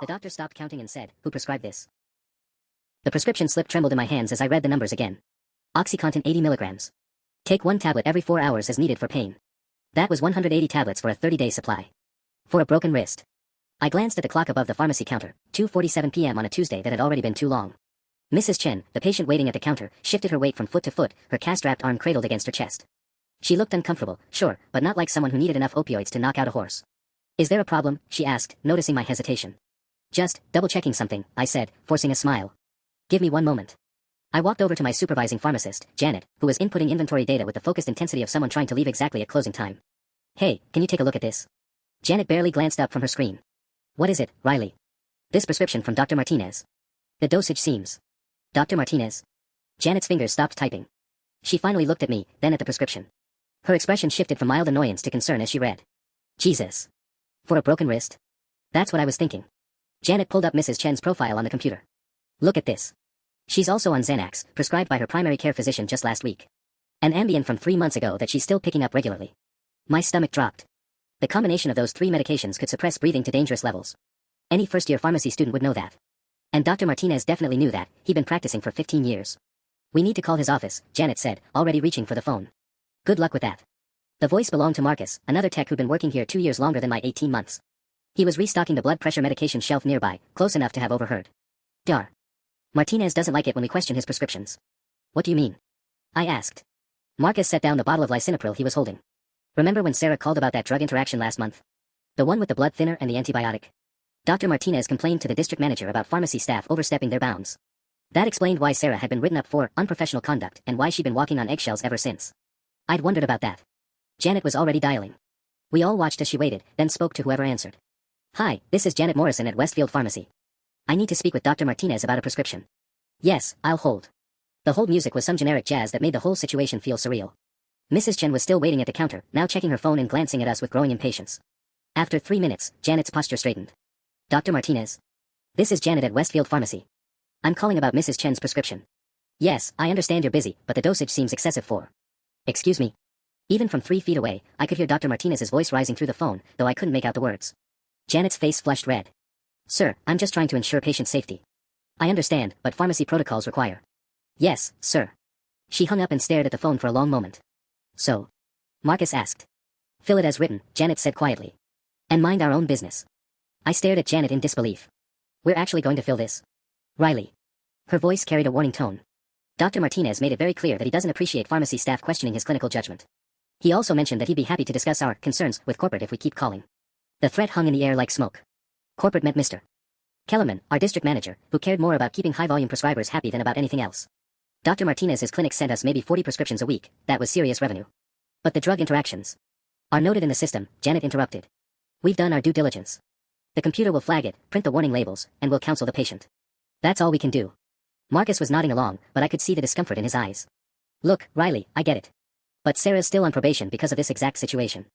The doctor stopped counting and said, "Who prescribed this?" The prescription slip trembled in my hands as I read the numbers again. OxyContin 80 milligrams. Take 1 tablet every 4 hours as needed for pain. That was 180 tablets for a 30-day supply. For a broken wrist. I glanced at the clock above the pharmacy counter, 2:47 p.m. on a Tuesday that had already been too long. Mrs. Chen, the patient waiting at the counter, shifted her weight from foot to foot, her cast-wrapped arm cradled against her chest. She looked uncomfortable, sure, but not like someone who needed enough opioids to knock out a horse. "Is there a problem?" she asked, noticing my hesitation. "Just double-checking something," I said, forcing a smile. "Give me 1 moment." I walked over to my supervising pharmacist, Janet, who was inputting inventory data with the focused intensity of someone trying to leave exactly at closing time. "Hey, can you take a look at this?" Janet barely glanced up from her screen. "What is it, Riley?" "This prescription from Dr. Martinez. The dosage seems..." "Dr. Martinez?" Janet's fingers stopped typing. She finally looked at me, then at the prescription. Her expression shifted from mild annoyance to concern as she read. "Jesus. For a broken wrist?" "That's what I was thinking." Janet pulled up Mrs. Chen's profile on the computer. "Look at this. She's also on Xanax, prescribed by her primary care physician just last week. An Ambien from 3 months ago that she's still picking up regularly." My stomach dropped. The combination of those 3 medications could suppress breathing to dangerous levels. Any first-year pharmacy student would know that. And Dr. Martinez definitely knew that. He'd been practicing for 15 years. "We need to call his office," Janet said, already reaching for the phone. "Good luck with that." The voice belonged to Marcus, another tech who'd been working here 2 years longer than my 18 months. He was restocking the blood pressure medication shelf nearby, close enough to have overheard. "Dar. Martinez doesn't like it when we question his prescriptions." "What do you mean?" I asked. Marcus set down the bottle of lisinopril he was holding. "Remember when Sarah called about that drug interaction last month? The one with the blood thinner and the antibiotic? Dr. Martinez complained to the district manager about pharmacy staff overstepping their bounds. That explained why Sarah had been written up for unprofessional conduct and why she'd been walking on eggshells ever since. I'd wondered about that." Janet was already dialing. We all watched as she waited, then spoke to whoever answered. "Hi, this is Janet Morrison at Westfield Pharmacy. I need to speak with Dr. Martinez about a prescription." "Yes, I'll hold." The hold music was some generic jazz that made the whole situation feel surreal. Mrs. Chen was still waiting at the counter, now checking her phone and glancing at us with growing impatience. After 3 minutes, Janet's posture straightened. "Dr. Martinez? This is Janet at Westfield Pharmacy. I'm calling about Mrs. Chen's prescription." "Yes, I understand you're busy, but the dosage seems excessive for..." "Excuse me?" Even from 3 feet away, I could hear Dr. Martinez's voice rising through the phone, though I couldn't make out the words. Janet's face flushed red. "Sir, I'm just trying to ensure patient safety." "I understand, but pharmacy protocols require..." "Yes, sir." She hung up and stared at the phone for a long moment. "So?" Marcus asked. "Fill it as written," Janet said quietly. "And mind our own business." I stared at Janet in disbelief. "We're actually going to fill this? Riley." Her voice carried a warning tone. Dr. Martinez made it very clear that he doesn't appreciate pharmacy staff questioning his clinical judgment. He also mentioned that he'd be happy to discuss our concerns with corporate if we keep calling. The threat hung in the air like smoke. Corporate meant Mr. Kellerman, our district manager, who cared more about keeping high-volume prescribers happy than about anything else. Dr. Martinez's clinic sent us maybe 40 prescriptions a week. That was serious revenue. "But the drug interactions are noted in the system," Janet interrupted. "We've done our due diligence. The computer will flag it, print the warning labels, and will counsel the patient. That's all we can do." Marcus was nodding along, but I could see the discomfort in his eyes. "Look, Riley, I get it. But Sarah's still on probation because of this exact situation.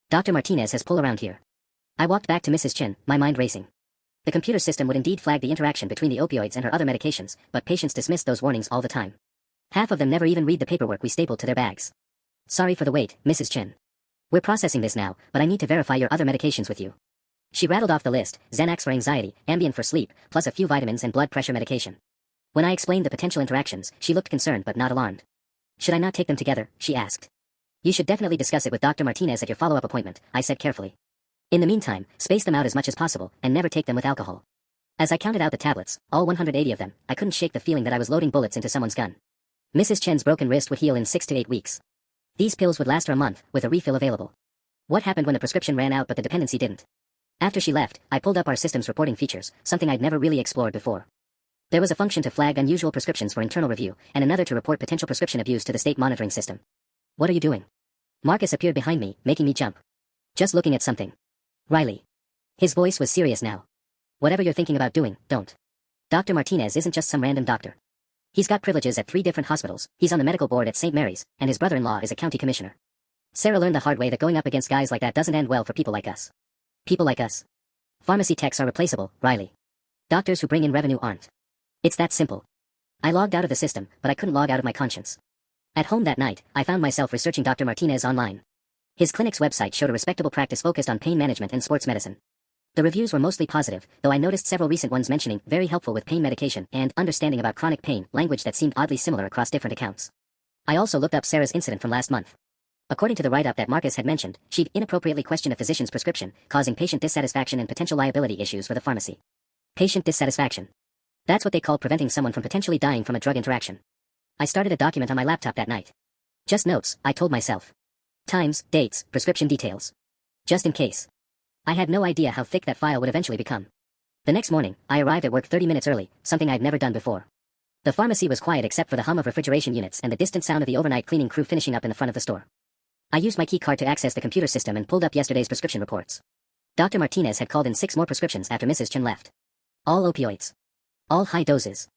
Dr. Martinez has pull around here." I walked back to Mrs. Chen, my mind racing. The computer system would indeed flag the interaction between the opioids and her other medications, but patients dismissed those warnings all the time. Half of them never even read the paperwork we stapled to their bags. "Sorry for the wait, Mrs. Chen. We're processing this now, but I need to verify your other medications with you." She rattled off the list: Xanax for anxiety, Ambien for sleep, plus a few vitamins and blood pressure medication. When I explained the potential interactions, she looked concerned but not alarmed. "Should I not take them together?" she asked. "You should definitely discuss it with Dr. Martinez at your follow-up appointment," I said carefully. "In the meantime, space them out as much as possible, and never take them with alcohol." As I counted out the tablets, all 180 of them, I couldn't shake the feeling that I was loading bullets into someone's gun. Mrs. Chen's broken wrist would heal in 6 to 8 weeks. These pills would last her a month, with a refill available. What happened when the prescription ran out but the dependency didn't? After she left, I pulled up our system's reporting features, something I'd never really explored before. There was a function to flag unusual prescriptions for internal review, and another to report potential prescription abuse to the state monitoring system. "What are you doing?" Marcus appeared behind me, making me jump. "Just looking at something. Riley." His voice was serious now. "Whatever you're thinking about doing, don't. Dr. Martinez isn't just some random doctor. He's got privileges at 3 different hospitals, he's on the medical board at St. Mary's, and his brother-in-law is a county commissioner. Sarah learned the hard way that going up against guys like that doesn't end well for people like us." "People like us? Pharmacy techs are replaceable, Riley. Doctors who bring in revenue aren't. It's that simple." I logged out of the system, but I couldn't log out of my conscience. At home that night, I found myself researching Dr. Martinez online. His clinic's website showed a respectable practice focused on pain management and sports medicine. The reviews were mostly positive, though I noticed several recent ones mentioning very helpful with pain medication and understanding about chronic pain, language that seemed oddly similar across different accounts. I also looked up Sarah's incident from last month. According to the write-up that Marcus had mentioned, she'd inappropriately questioned a physician's prescription, causing patient dissatisfaction and potential liability issues for the pharmacy. Patient dissatisfaction. That's what they call preventing someone from potentially dying from a drug interaction. I started a document on my laptop that night. Just notes, I told myself. Times, dates, prescription details. Just in case. I had no idea how thick that file would eventually become. The next morning, I arrived at work 30 minutes early, something I'd never done before. The pharmacy was quiet except for the hum of refrigeration units and the distant sound of the overnight cleaning crew finishing up in the front of the store. I used my key card to access the computer system and pulled up yesterday's prescription reports. Dr. Martinez had called in 6 more prescriptions after Mrs. Chen left. All opioids. All high doses.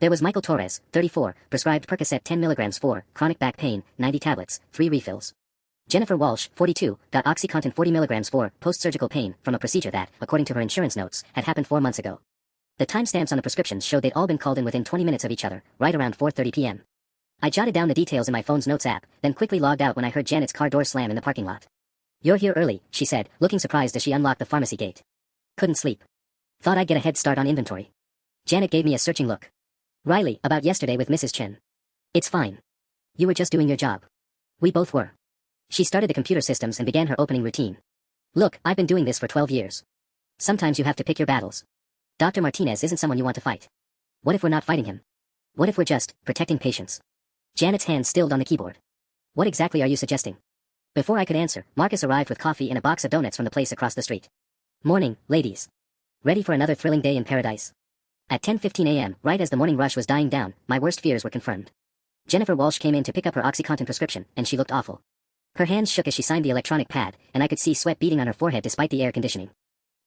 There was Michael Torres, 34, prescribed Percocet 10 mg for chronic back pain, 90 tablets, 3 refills. Jennifer Walsh, 42, got OxyContin 40 mg for post-surgical pain from a procedure that, according to her insurance notes, had happened 4 months ago. The timestamps on the prescriptions showed they'd all been called in within 20 minutes of each other, right around 4:30 p.m. I jotted down the details in my phone's notes app, then quickly logged out when I heard Janet's car door slam in the parking lot. "You're here early," she said, looking surprised as she unlocked the pharmacy gate. "Couldn't sleep. Thought I'd get a head start on inventory." Janet gave me a searching look. "Riley, about yesterday with Mrs. Chen. It's fine. You were just doing your job. We both were." She started the computer systems and began her opening routine. "Look, I've been doing this for 12 years. Sometimes you have to pick your battles. Dr. Martinez isn't someone you want to fight. What if we're not fighting him? What if we're just protecting patients?" Janet's hand stilled on the keyboard. "What exactly are you suggesting?" Before I could answer, Marcus arrived with coffee and a box of donuts from the place across the street. "Morning, ladies. Ready for another thrilling day in paradise?" At 10:15 a.m., right as the morning rush was dying down, my worst fears were confirmed. Jennifer Walsh came in to pick up her OxyContin prescription, and she looked awful. Her hands shook as she signed the electronic pad, and I could see sweat beading on her forehead despite the air conditioning.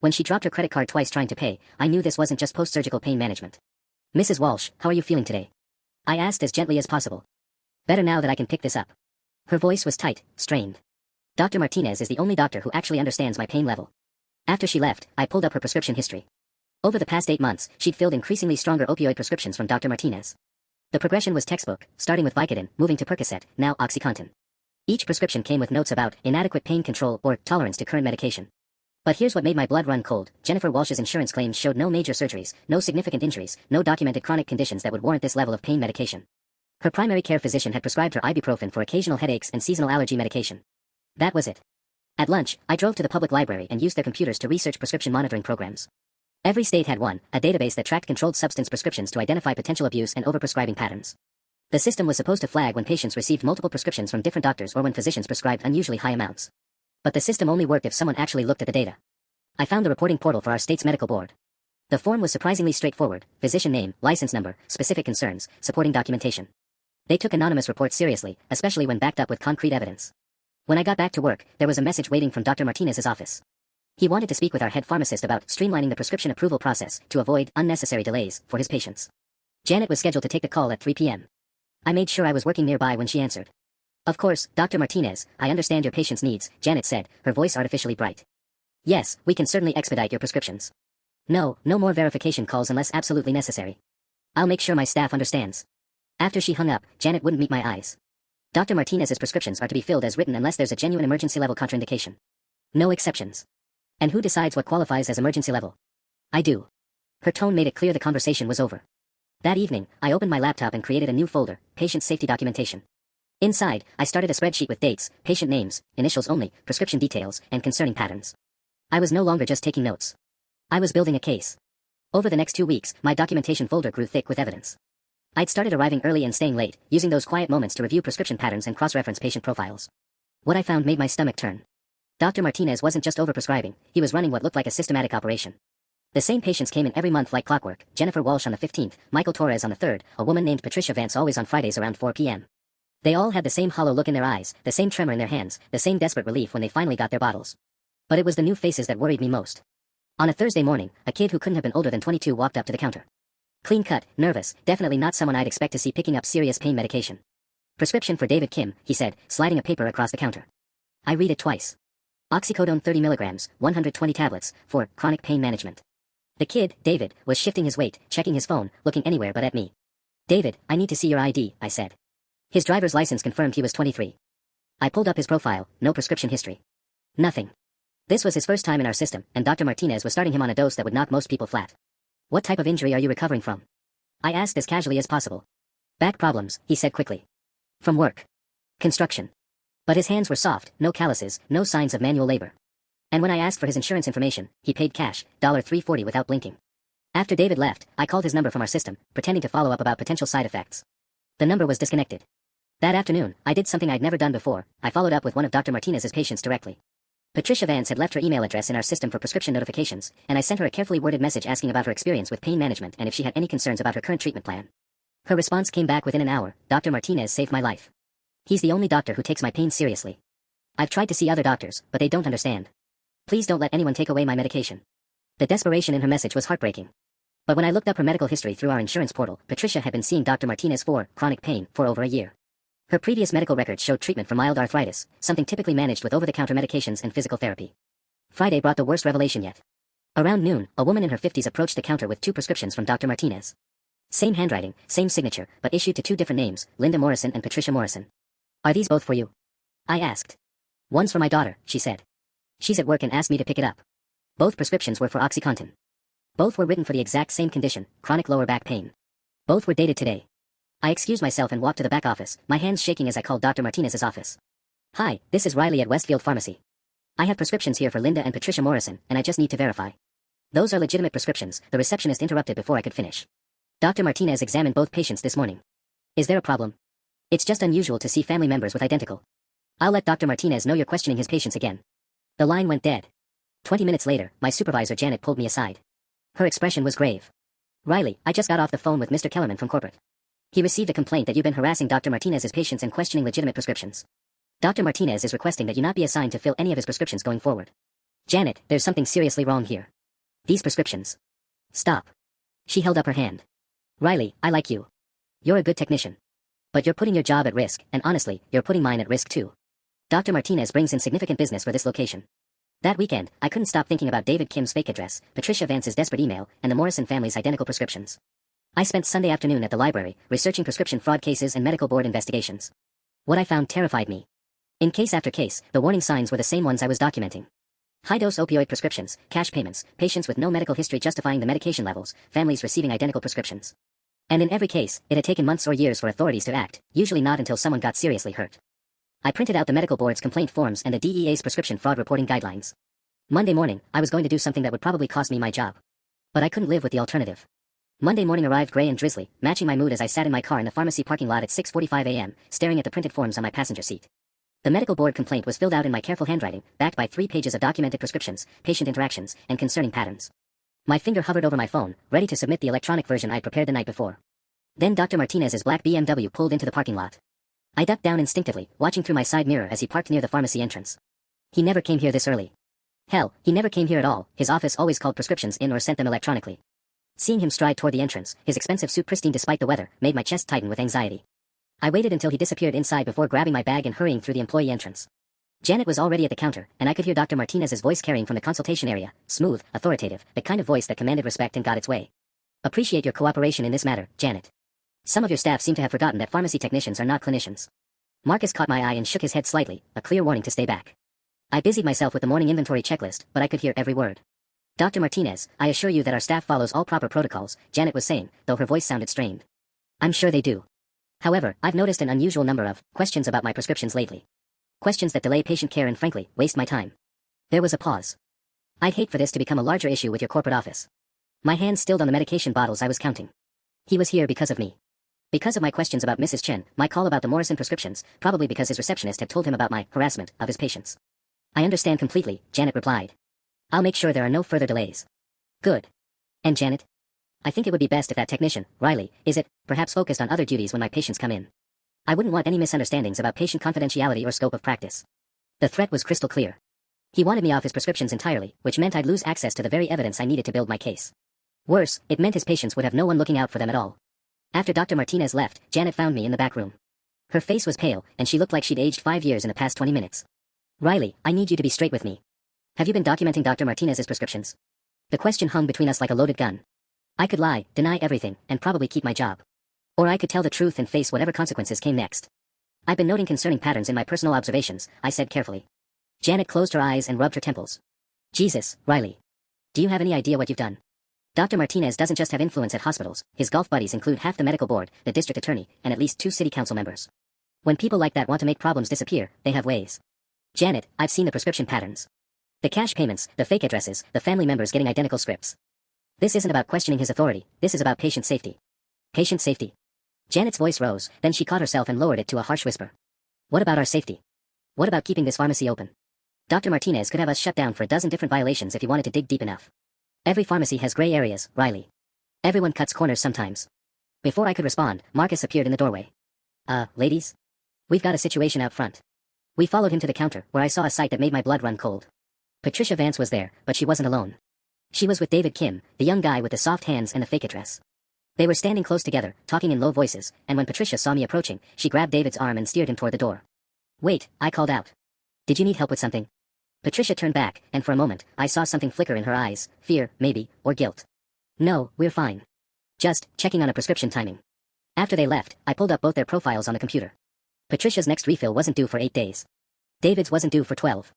When she dropped her credit card twice trying to pay, I knew this wasn't just post-surgical pain management. "Mrs. Walsh, how are you feeling today?" I asked as gently as possible. "Better now that I can pick this up." Her voice was tight, strained. Dr. Martinez is the only doctor who actually understands my pain level. After she left, I pulled up her prescription history. Over the past 8 months, she'd filled increasingly stronger opioid prescriptions from Dr. Martinez. The progression was textbook, starting with Vicodin, moving to Percocet, now OxyContin. Each prescription came with notes about inadequate pain control or tolerance to current medication. But here's what made my blood run cold. Jennifer Walsh's insurance claims showed no major surgeries, no significant injuries, no documented chronic conditions that would warrant this level of pain medication. Her primary care physician had prescribed her ibuprofen for occasional headaches and seasonal allergy medication. That was it. At lunch, I drove to the public library and used their computers to research prescription monitoring programs. Every state had one, a database that tracked controlled substance prescriptions to identify potential abuse and overprescribing patterns. The system was supposed to flag when patients received multiple prescriptions from different doctors or when physicians prescribed unusually high amounts. But the system only worked if someone actually looked at the data. I found the reporting portal for our state's medical board. The form was surprisingly straightforward: physician name, license number, specific concerns, supporting documentation. They took anonymous reports seriously, especially when backed up with concrete evidence. When I got back to work, there was a message waiting from Dr. Martinez's office. He wanted to speak with our head pharmacist about streamlining the prescription approval process to avoid unnecessary delays for his patients. Janet was scheduled to take the call at 3 p.m. I made sure I was working nearby when she answered. "Of course, Dr. Martinez, I understand your patient's needs," Janet said, her voice artificially bright. "Yes, we can certainly expedite your prescriptions. No more verification calls unless absolutely necessary. I'll make sure my staff understands." After she hung up, Janet wouldn't meet my eyes. Dr. Martinez's prescriptions are to be filled as written unless there's a genuine emergency level contraindication. No exceptions. And who decides what qualifies as emergency level? I do. Her tone made it clear the conversation was over. That evening, I opened my laptop and created a new folder, Patient Safety Documentation. Inside, I started a spreadsheet with dates, patient names, initials only, prescription details, and concerning patterns. I was no longer just taking notes. I was building a case. Over the next 2 weeks, my documentation folder grew thick with evidence. I'd started arriving early and staying late, using those quiet moments to review prescription patterns and cross-reference patient profiles. What I found made my stomach turn. Dr. Martinez wasn't just overprescribing, he was running what looked like a systematic operation. The same patients came in every month like clockwork: Jennifer Walsh on the 15th, Michael Torres on the 3rd, a woman named Patricia Vance always on Fridays around 4 p.m. They all had the same hollow look in their eyes, the same tremor in their hands, the same desperate relief when they finally got their bottles. But it was the new faces that worried me most. On a Thursday morning, a kid who couldn't have been older than 22 walked up to the counter. Clean cut, nervous, definitely not someone I'd expect to see picking up serious pain medication. "Prescription for David Kim," he said, sliding a paper across the counter. I read it twice. "Oxycodone 30 mg, 120 tablets, for chronic pain management." The kid, David, was shifting his weight, checking his phone, looking anywhere but at me. "David, I need to see your ID," I said. His driver's license confirmed he was 23. I pulled up his profile, no prescription history. Nothing. This was his first time in our system, and Dr. Martinez was starting him on a dose that would knock most people flat. What type of injury are you recovering from? I asked as casually as possible. Back problems, he said quickly. From work. Construction. But his hands were soft, no calluses, no signs of manual labor. And when I asked for his insurance information, he paid cash, $340 without blinking. After David left, I called his number from our system, pretending to follow up about potential side effects. The number was disconnected. That afternoon, I did something I'd never done before. I followed up with one of Dr. Martinez's patients directly. Patricia Vance had left her email address in our system for prescription notifications, and I sent her a carefully worded message asking about her experience with pain management and if she had any concerns about her current treatment plan. Her response came back within an hour. Dr. Martinez saved my life. He's the only doctor who takes my pain seriously. I've tried to see other doctors, but they don't understand. Please don't let anyone take away my medication. The desperation in her message was heartbreaking. But when I looked up her medical history through our insurance portal, Patricia had been seeing Dr. Martinez for chronic pain for over a year. Her previous medical records showed treatment for mild arthritis, something typically managed with over-the-counter medications and physical therapy. Friday brought the worst revelation yet. Around noon, a woman in her 50s approached the counter with 2 prescriptions from Dr. Martinez. Same handwriting, same signature, but issued to 2 different names, Linda Morrison and Patricia Morrison. Are these both for you? I asked. One's for my daughter, she said. She's at work and asked me to pick it up. Both prescriptions were for OxyContin. Both were written for the exact same condition, chronic lower back pain. Both were dated today. I excused myself and walked to the back office, my hands shaking as I called Dr. Martinez's office. Hi, this is Riley at Westfield Pharmacy. I have prescriptions here for Linda and Patricia Morrison, and I just need to verify. Those are legitimate prescriptions, the receptionist interrupted before I could finish. Dr. Martinez examined both patients this morning. Is there a problem? It's just unusual to see family members with identical. I'll let Dr. Martinez know you're questioning his patients again. The line went dead. 20 minutes later, my supervisor Janet pulled me aside. Her expression was grave. Riley, I just got off the phone with Mr. Kellerman from corporate. He received a complaint that you've been harassing Dr. Martinez's patients and questioning legitimate prescriptions. Dr. Martinez is requesting that you not be assigned to fill any of his prescriptions going forward. Janet, there's something seriously wrong here. These prescriptions. Stop. She held up her hand. Riley, I like you. You're a good technician. But you're putting your job at risk, and honestly, you're putting mine at risk too. Dr. Martinez brings in significant business for this location. That weekend, I couldn't stop thinking about David Kim's fake address, Patricia Vance's desperate email, and the Morrison family's identical prescriptions. I spent Sunday afternoon at the library, researching prescription fraud cases and medical board investigations. What I found terrified me. In case after case, the warning signs were the same ones I was documenting. High-dose opioid prescriptions, cash payments, patients with no medical history justifying the medication levels, families receiving identical prescriptions. And in every case, it had taken months or years for authorities to act, usually not until someone got seriously hurt. I printed out the medical board's complaint forms and the DEA's prescription fraud reporting guidelines. Monday morning, I was going to do something that would probably cost me my job. But I couldn't live with the alternative. Monday morning arrived gray and drizzly, matching my mood as I sat in my car in the pharmacy parking lot at 6:45 a.m., staring at the printed forms on my passenger seat. The medical board complaint was filled out in my careful handwriting, backed by 3 pages of documented prescriptions, patient interactions, and concerning patterns. My finger hovered over my phone, ready to submit the electronic version I'd prepared the night before. Then Dr. Martinez's black BMW pulled into the parking lot. I ducked down instinctively, watching through my side mirror as he parked near the pharmacy entrance. He never came here this early. Hell, he never came here at all. His office always called prescriptions in or sent them electronically. Seeing him stride toward the entrance, his expensive suit pristine despite the weather, made my chest tighten with anxiety. I waited until he disappeared inside before grabbing my bag and hurrying through the employee entrance. Janet was already at the counter, and I could hear Dr. Martinez's voice carrying from the consultation area, smooth, authoritative, the kind of voice that commanded respect and got its way. Appreciate your cooperation in this matter, Janet. Some of your staff seem to have forgotten that pharmacy technicians are not clinicians. Marcus caught my eye and shook his head slightly, a clear warning to stay back. I busied myself with the morning inventory checklist, but I could hear every word. Dr. Martinez, I assure you that our staff follows all proper protocols, Janet was saying, though her voice sounded strained. I'm sure they do. However, I've noticed an unusual number of questions about my prescriptions lately. Questions that delay patient care and frankly, waste my time. There was a pause. I'd hate for this to become a larger issue with your corporate office. My hand stilled on the medication bottles I was counting. He was here because of me. Because of my questions about Mrs. Chen, my call about the Morrison prescriptions, probably because his receptionist had told him about my harassment of his patients. I understand completely, Janet replied. I'll make sure there are no further delays. Good. And Janet? I think it would be best if that technician, Riley, perhaps focused on other duties when my patients come in. I wouldn't want any misunderstandings about patient confidentiality or scope of practice. The threat was crystal clear. He wanted me off his prescriptions entirely, which meant I'd lose access to the very evidence I needed to build my case. Worse, it meant his patients would have no one looking out for them at all. After Dr. Martinez left, Janet found me in the back room. Her face was pale, and she looked like she'd aged 5 years in the past 20 minutes. Riley, I need you to be straight with me. Have you been documenting Dr. Martinez's prescriptions? The question hung between us like a loaded gun. I could lie, deny everything, and probably keep my job. Or I could tell the truth and face whatever consequences came next. I've been noting concerning patterns in my personal observations, I said carefully. Janet closed her eyes and rubbed her temples. Jesus, Riley. Do you have any idea what you've done? Dr. Martinez doesn't just have influence at hospitals, his golf buddies include half the medical board, the district attorney, and at least 2 city council members. When people like that want to make problems disappear, they have ways. Janet, I've seen the prescription patterns. The cash payments, the fake addresses, the family members getting identical scripts. This isn't about questioning his authority, this is about patient safety. Patient safety. Janet's voice rose, then she caught herself and lowered it to a harsh whisper. What about our safety? What about keeping this pharmacy open? Dr. Martinez could have us shut down for a dozen different violations if he wanted to dig deep enough. Every pharmacy has gray areas, Riley. Everyone cuts corners sometimes. Before I could respond, Marcus appeared in the doorway. Ladies? We've got a situation out front. We followed him to the counter, where I saw a sight that made my blood run cold. Patricia Vance was there, but she wasn't alone. She was with David Kim, the young guy with the soft hands and the fake address. They were standing close together, talking in low voices, and when Patricia saw me approaching, she grabbed David's arm and steered him toward the door. Wait, I called out. Did you need help with something? Patricia turned back, and for a moment, I saw something flicker in her eyes, fear, maybe, or guilt. No, we're fine. Just checking on a prescription timing. After they left, I pulled up both their profiles on the computer. Patricia's next refill wasn't due for 8 days. David's wasn't due for 12.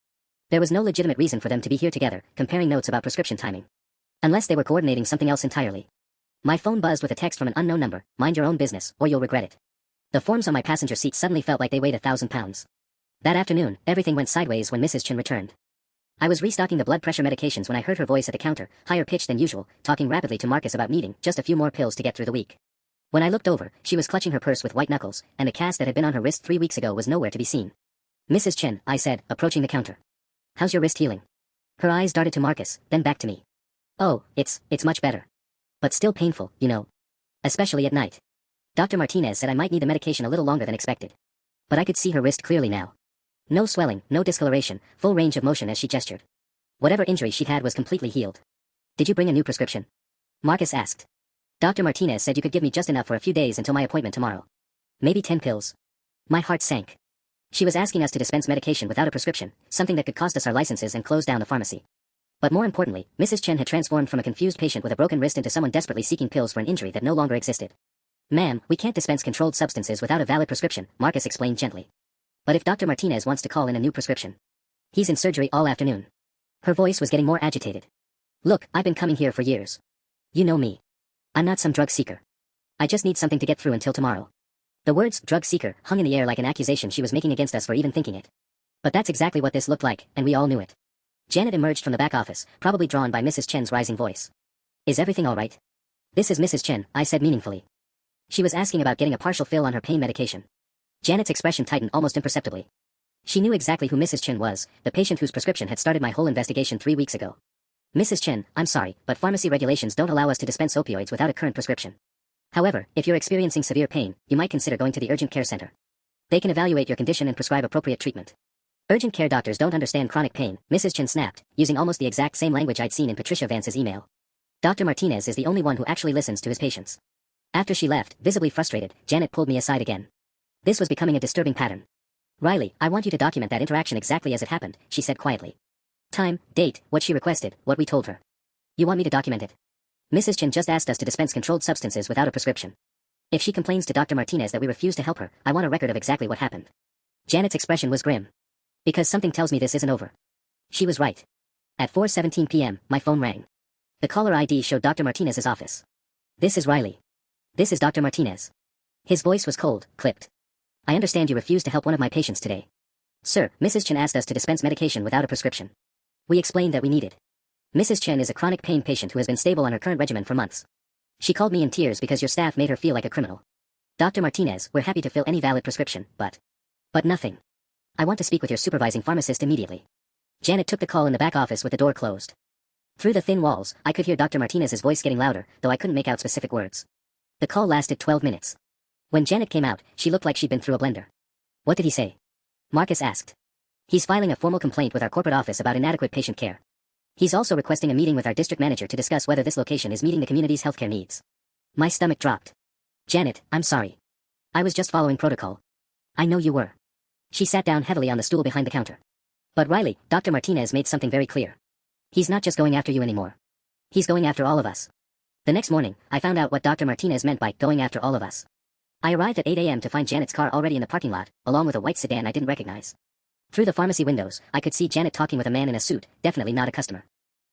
There was no legitimate reason for them to be here together, comparing notes about prescription timing. Unless they were coordinating something else entirely. My phone buzzed with a text from an unknown number, mind your own business, or you'll regret it. The forms on my passenger seat suddenly felt like they weighed 1,000 pounds. That afternoon, everything went sideways when Mrs. Chin returned. I was restocking the blood pressure medications when I heard her voice at the counter, higher pitched than usual, talking rapidly to Marcus about needing just a few more pills to get through the week. When I looked over, she was clutching her purse with white knuckles, and a cast that had been on her wrist 3 weeks ago was nowhere to be seen. Mrs. Chen, I said, approaching the counter. How's your wrist healing? Her eyes darted to Marcus, then back to me. Oh, it's much better. But still painful, you know. Especially at night. Dr. Martinez said I might need the medication a little longer than expected. But I could see her wrist clearly now. No swelling, no discoloration, full range of motion as she gestured. Whatever injury she'd had was completely healed. Did you bring a new prescription? Marcus asked. Dr. Martinez said you could give me just enough for a few days until my appointment tomorrow. Maybe 10 pills. My heart sank. She was asking us to dispense medication without a prescription, something that could cost us our licenses and close down the pharmacy. But more importantly, Mrs. Chen had transformed from a confused patient with a broken wrist into someone desperately seeking pills for an injury that no longer existed. Ma'am, we can't dispense controlled substances without a valid prescription, Marcus explained gently. But if Dr. Martinez wants to call in a new prescription. He's in surgery all afternoon. Her voice was getting more agitated. Look, I've been coming here for years. You know me. I'm not some drug seeker. I just need something to get through until tomorrow. The words, drug seeker, hung in the air like an accusation she was making against us for even thinking it. But that's exactly what this looked like, and we all knew it. Janet emerged from the back office, probably drawn by Mrs. Chen's rising voice. Is everything all right? This is Mrs. Chen, I said meaningfully. She was asking about getting a partial fill on her pain medication. Janet's expression tightened almost imperceptibly. She knew exactly who Mrs. Chen was, the patient whose prescription had started my whole investigation 3 weeks ago. Mrs. Chen, I'm sorry, but pharmacy regulations don't allow us to dispense opioids without a current prescription. However, if you're experiencing severe pain, you might consider going to the urgent care center. They can evaluate your condition and prescribe appropriate treatment. Urgent care doctors don't understand chronic pain, Mrs. Chen snapped, using almost the exact same language I'd seen in Patricia Vance's email. Dr. Martinez is the only one who actually listens to his patients. After she left, visibly frustrated, Janet pulled me aside again. This was becoming a disturbing pattern. Riley, I want you to document that interaction exactly as it happened, she said quietly. Time, date, what she requested, what we told her. You want me to document it? Mrs. Chen just asked us to dispense controlled substances without a prescription. If she complains to Dr. Martinez that we refuse to help her, I want a record of exactly what happened. Janet's expression was grim. Because something tells me this isn't over. She was right. At 4:17 p.m., my phone rang. The caller ID showed Dr. Martinez's office. This is Riley. This is Dr. Martinez. His voice was cold, clipped. I understand you refused to help one of my patients today. Sir, Mrs. Chen asked us to dispense medication without a prescription. We explained that we needed. Mrs. Chen is a chronic pain patient who has been stable on her current regimen for months. She called me in tears because your staff made her feel like a criminal. Dr. Martinez, we're happy to fill any valid prescription, but nothing. I want to speak with your supervising pharmacist immediately. Janet took the call in the back office with the door closed. Through the thin walls, I could hear Dr. Martinez's voice getting louder, though I couldn't make out specific words. The call lasted 12 minutes. When Janet came out, she looked like she'd been through a blender. What did he say? Marcus asked. He's filing a formal complaint with our corporate office about inadequate patient care. He's also requesting a meeting with our district manager to discuss whether this location is meeting the community's healthcare needs. My stomach dropped. Janet, I'm sorry. I was just following protocol. I know you were. She sat down heavily on the stool behind the counter. But Riley, Dr. Martinez made something very clear. He's not just going after you anymore. He's going after all of us. The next morning, I found out what Dr. Martinez meant by going after all of us. I arrived at 8 a.m. to find Janet's car already in the parking lot, along with a white sedan I didn't recognize. Through the pharmacy windows, I could see Janet talking with a man in a suit, definitely not a customer.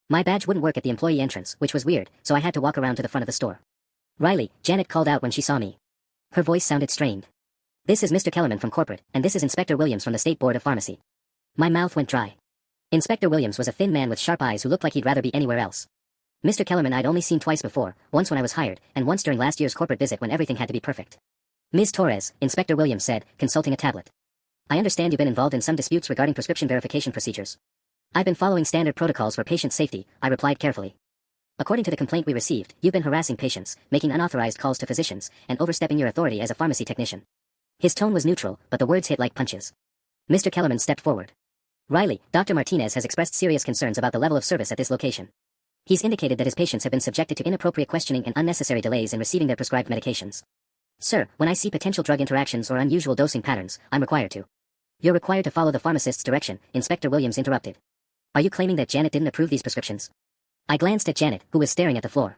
My badge wouldn't work at the employee entrance, which was weird, so I had to walk around to the front of the store. "Riley," Janet called out when she saw me. Her voice sounded strained. "This is Mr. Kellerman from corporate, and this is Inspector Williams from the State Board of Pharmacy." My mouth went dry. Inspector Williams was a thin man with sharp eyes who looked like he'd rather be anywhere else. Mr. Kellerman I'd only seen twice before, once when I was hired, and once during last year's corporate visit when everything had to be perfect. "Ms. Torres," Inspector Williams said, consulting a tablet. "I understand you've been involved in some disputes regarding prescription verification procedures." "I've been following standard protocols for patient safety," I replied carefully. "According to the complaint we received, you've been harassing patients, making unauthorized calls to physicians, and overstepping your authority as a pharmacy technician." His tone was neutral, but the words hit like punches. Mr. Kellerman stepped forward. "Riley, Dr. Martinez has expressed serious concerns about the level of service at this location. He's indicated that his patients have been subjected to inappropriate questioning and unnecessary delays in receiving their prescribed medications. Sir, when I see potential drug interactions or unusual dosing patterns, I'm required to." "You're required to follow the pharmacist's direction," Inspector Williams interrupted. "Are you claiming that Janet didn't approve these prescriptions?" I glanced at Janet, who was staring at the floor.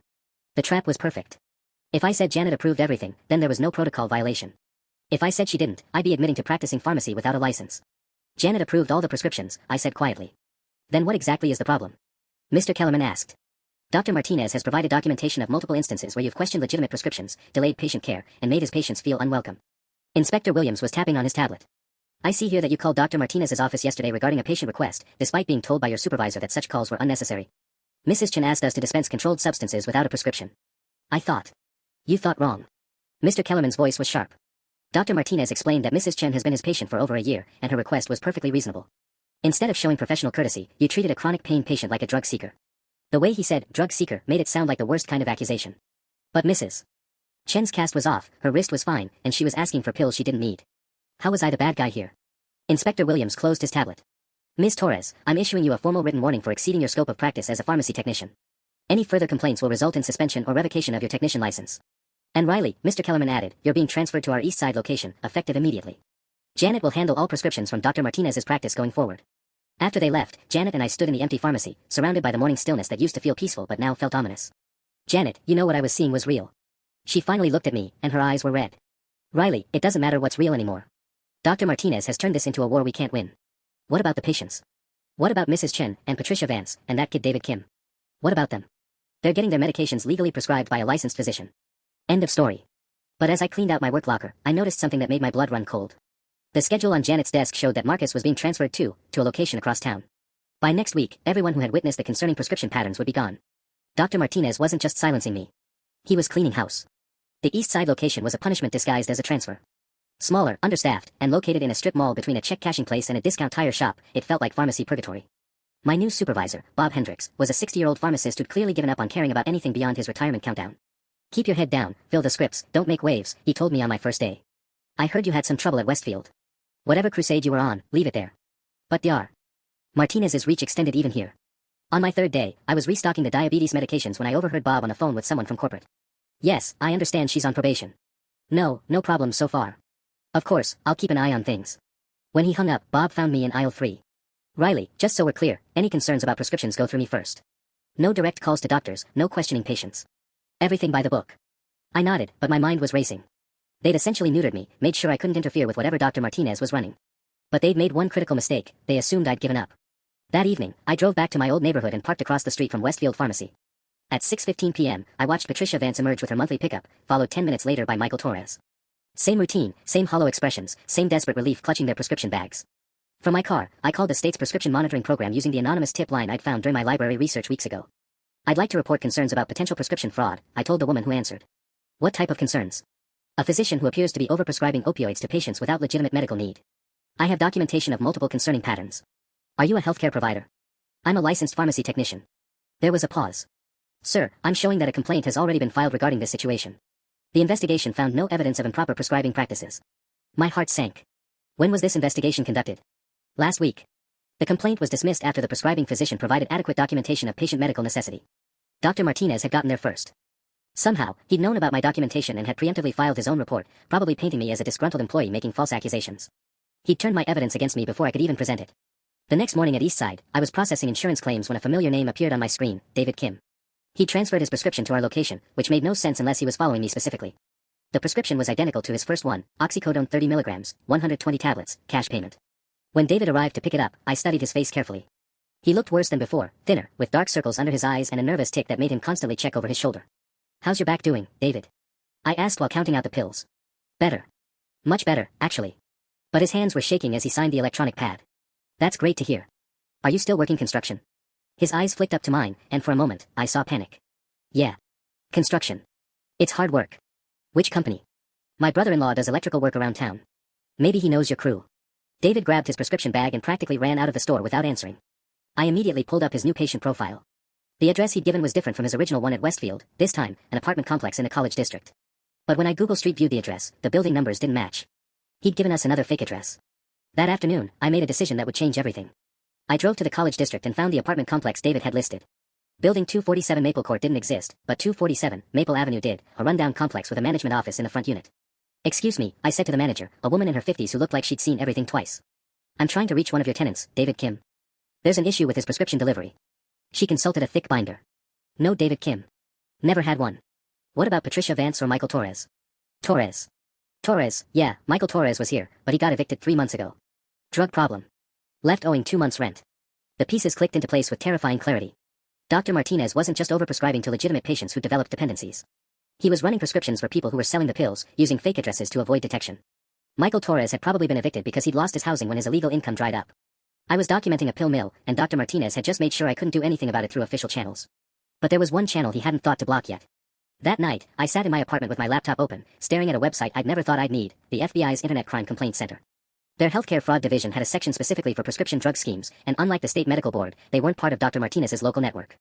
The trap was perfect. If I said Janet approved everything, then there was no protocol violation. If I said she didn't, I'd be admitting to practicing pharmacy without a license. "Janet approved all the prescriptions," I said quietly. "Then what exactly is the problem?" Mr. Kellerman asked. "Dr. Martinez has provided documentation of multiple instances where you've questioned legitimate prescriptions, delayed patient care, and made his patients feel unwelcome." Inspector Williams was tapping on his tablet. "I see here that you called Dr. Martinez's office yesterday regarding a patient request, despite being told by your supervisor that such calls were unnecessary. Mrs. Chen asked us to dispense controlled substances without a prescription." I thought. "You thought wrong." Mr. Kellerman's voice was sharp. Dr. Martinez explained that Mrs. Chen has been his patient for over a year, and her request was perfectly reasonable. Instead of showing professional courtesy, you treated a chronic pain patient like a drug seeker. The way he said, drug seeker, made it sound like the worst kind of accusation. But Mrs. Chen's cast was off, her wrist was fine, and she was asking for pills she didn't need. How was I the bad guy here? Inspector Williams closed his tablet. "Ms. Torres, I'm issuing you a formal written warning for exceeding your scope of practice as a pharmacy technician. Any further complaints will result in suspension or revocation of your technician license." "And Riley," Mr. Kellerman added, "you're being transferred to our East Side location, effective immediately. Janet will handle all prescriptions from Dr. Martinez's practice going forward." After they left, Janet and I stood in the empty pharmacy, surrounded by the morning stillness that used to feel peaceful but now felt ominous. "Janet, you know what I was seeing was real." She finally looked at me, and her eyes were red. "Riley, it doesn't matter what's real anymore. Dr. Martinez has turned this into a war we can't win. What about the patients? What about Mrs. Chen, and Patricia Vance, and that kid David Kim? What about them? They're getting their medications legally prescribed by a licensed physician. End of story." But as I cleaned out my work locker, I noticed something that made my blood run cold. The schedule on Janet's desk showed that Marcus was being transferred to a location across town. By next week, everyone who had witnessed the concerning prescription patterns would be gone. Dr. Martinez wasn't just silencing me. He was cleaning house. The East Side location was a punishment disguised as a transfer. Smaller, understaffed, and located in a strip mall between a check-cashing place and a discount tire shop, it felt like pharmacy purgatory. My new supervisor, Bob Hendricks, was a 60-year-old pharmacist who'd clearly given up on caring about anything beyond his retirement countdown. "Keep your head down, fill the scripts, don't make waves," he told me on my first day. "I heard you had some trouble at Westfield. Whatever crusade you were on, leave it there." But Dr. Martinez's reach extended even here. On my third day, I was restocking the diabetes medications when I overheard Bob on the phone with someone from corporate. "Yes, I understand she's on probation." No problem so far." "Of course, I'll keep an eye on things." When he hung up, Bob found me in aisle 3. "Riley, just so we're clear, any concerns about prescriptions go through me first. No direct calls to doctors, no questioning patients. Everything by the book." I nodded, but my mind was racing. They'd essentially neutered me, made sure I couldn't interfere with whatever Dr. Martinez was running. But they'd made one critical mistake, they assumed I'd given up. That evening, I drove back to my old neighborhood and parked across the street from Westfield Pharmacy. At 6:15 p.m., I watched Patricia Vance emerge with her monthly pickup, followed 10 minutes later by Michael Torres. Same routine, same hollow expressions, same desperate relief clutching their prescription bags. From my car, I called the state's prescription monitoring program using the anonymous tip line I'd found during my library research weeks ago. "I'd like to report concerns about potential prescription fraud," I told the woman who answered. "What type of concerns?" "A physician who appears to be overprescribing opioids to patients without legitimate medical need. I have documentation of multiple concerning patterns." "Are you a healthcare provider?" "I'm a licensed pharmacy technician." There was a pause. "Sir, I'm showing that a complaint has already been filed regarding this situation. The investigation found no evidence of improper prescribing practices." My heart sank. "When was this investigation conducted?" "Last week." The complaint was dismissed after the prescribing physician provided adequate documentation of patient medical necessity. Dr. Martinez had gotten there first. Somehow, he'd known about my documentation and had preemptively filed his own report, probably painting me as a disgruntled employee making false accusations. He'd turned my evidence against me before I could even present it. The next morning at Eastside, I was processing insurance claims when a familiar name appeared on my screen, David Kim. He transferred his prescription to our location, which made no sense unless he was following me specifically. The prescription was identical to his first one, oxycodone 30 milligrams, 120 tablets, cash payment. When David arrived to pick it up, I studied his face carefully. He looked worse than before, thinner, with dark circles under his eyes and a nervous tic that made him constantly check over his shoulder. "How's your back doing, David?" I asked while counting out the pills. "Better. Much better, actually." But his hands were shaking as he signed the electronic pad. "That's great to hear. Are you still working construction?" His eyes flicked up to mine, and for a moment, I saw panic. "Yeah. Construction. It's hard work." "Which company?" "My brother-in-law does electrical work around town. Maybe he knows your crew." David grabbed his prescription bag and practically ran out of the store without answering. I immediately pulled up his new patient profile. The address he'd given was different from his original one at Westfield, this time, an apartment complex in a college district. But when I Google Street viewed the address, the building numbers didn't match. He'd given us another fake address. That afternoon, I made a decision that would change everything. I drove to the college district and found the apartment complex David had listed. Building 247 Maple Court didn't exist, but 247 Maple Avenue did, a rundown complex with a management office in the front unit. "Excuse me," I said to the manager, a woman in her 50s who looked like she'd seen everything twice. "I'm trying to reach one of your tenants, David Kim. There's an issue with his prescription delivery." She consulted a thick binder. "No David Kim. Never had one." "What about Patricia Vance or Michael Torres?" Torres, yeah, Michael Torres was here, but he got evicted 3 months ago. Drug problem. Left owing 2 months' rent." The pieces clicked into place with terrifying clarity. Dr. Martinez wasn't just overprescribing to legitimate patients who developed dependencies. He was running prescriptions for people who were selling the pills, using fake addresses to avoid detection. Michael Torres had probably been evicted because he'd lost his housing when his illegal income dried up. I was documenting a pill mill, and Dr. Martinez had just made sure I couldn't do anything about it through official channels. But there was one channel he hadn't thought to block yet. That night, I sat in my apartment with my laptop open, staring at a website I'd never thought I'd need, the FBI's Internet Crime Complaint Center. Their healthcare fraud division had a section specifically for prescription drug schemes, and unlike the state medical board, they weren't part of Dr. Martinez's local network.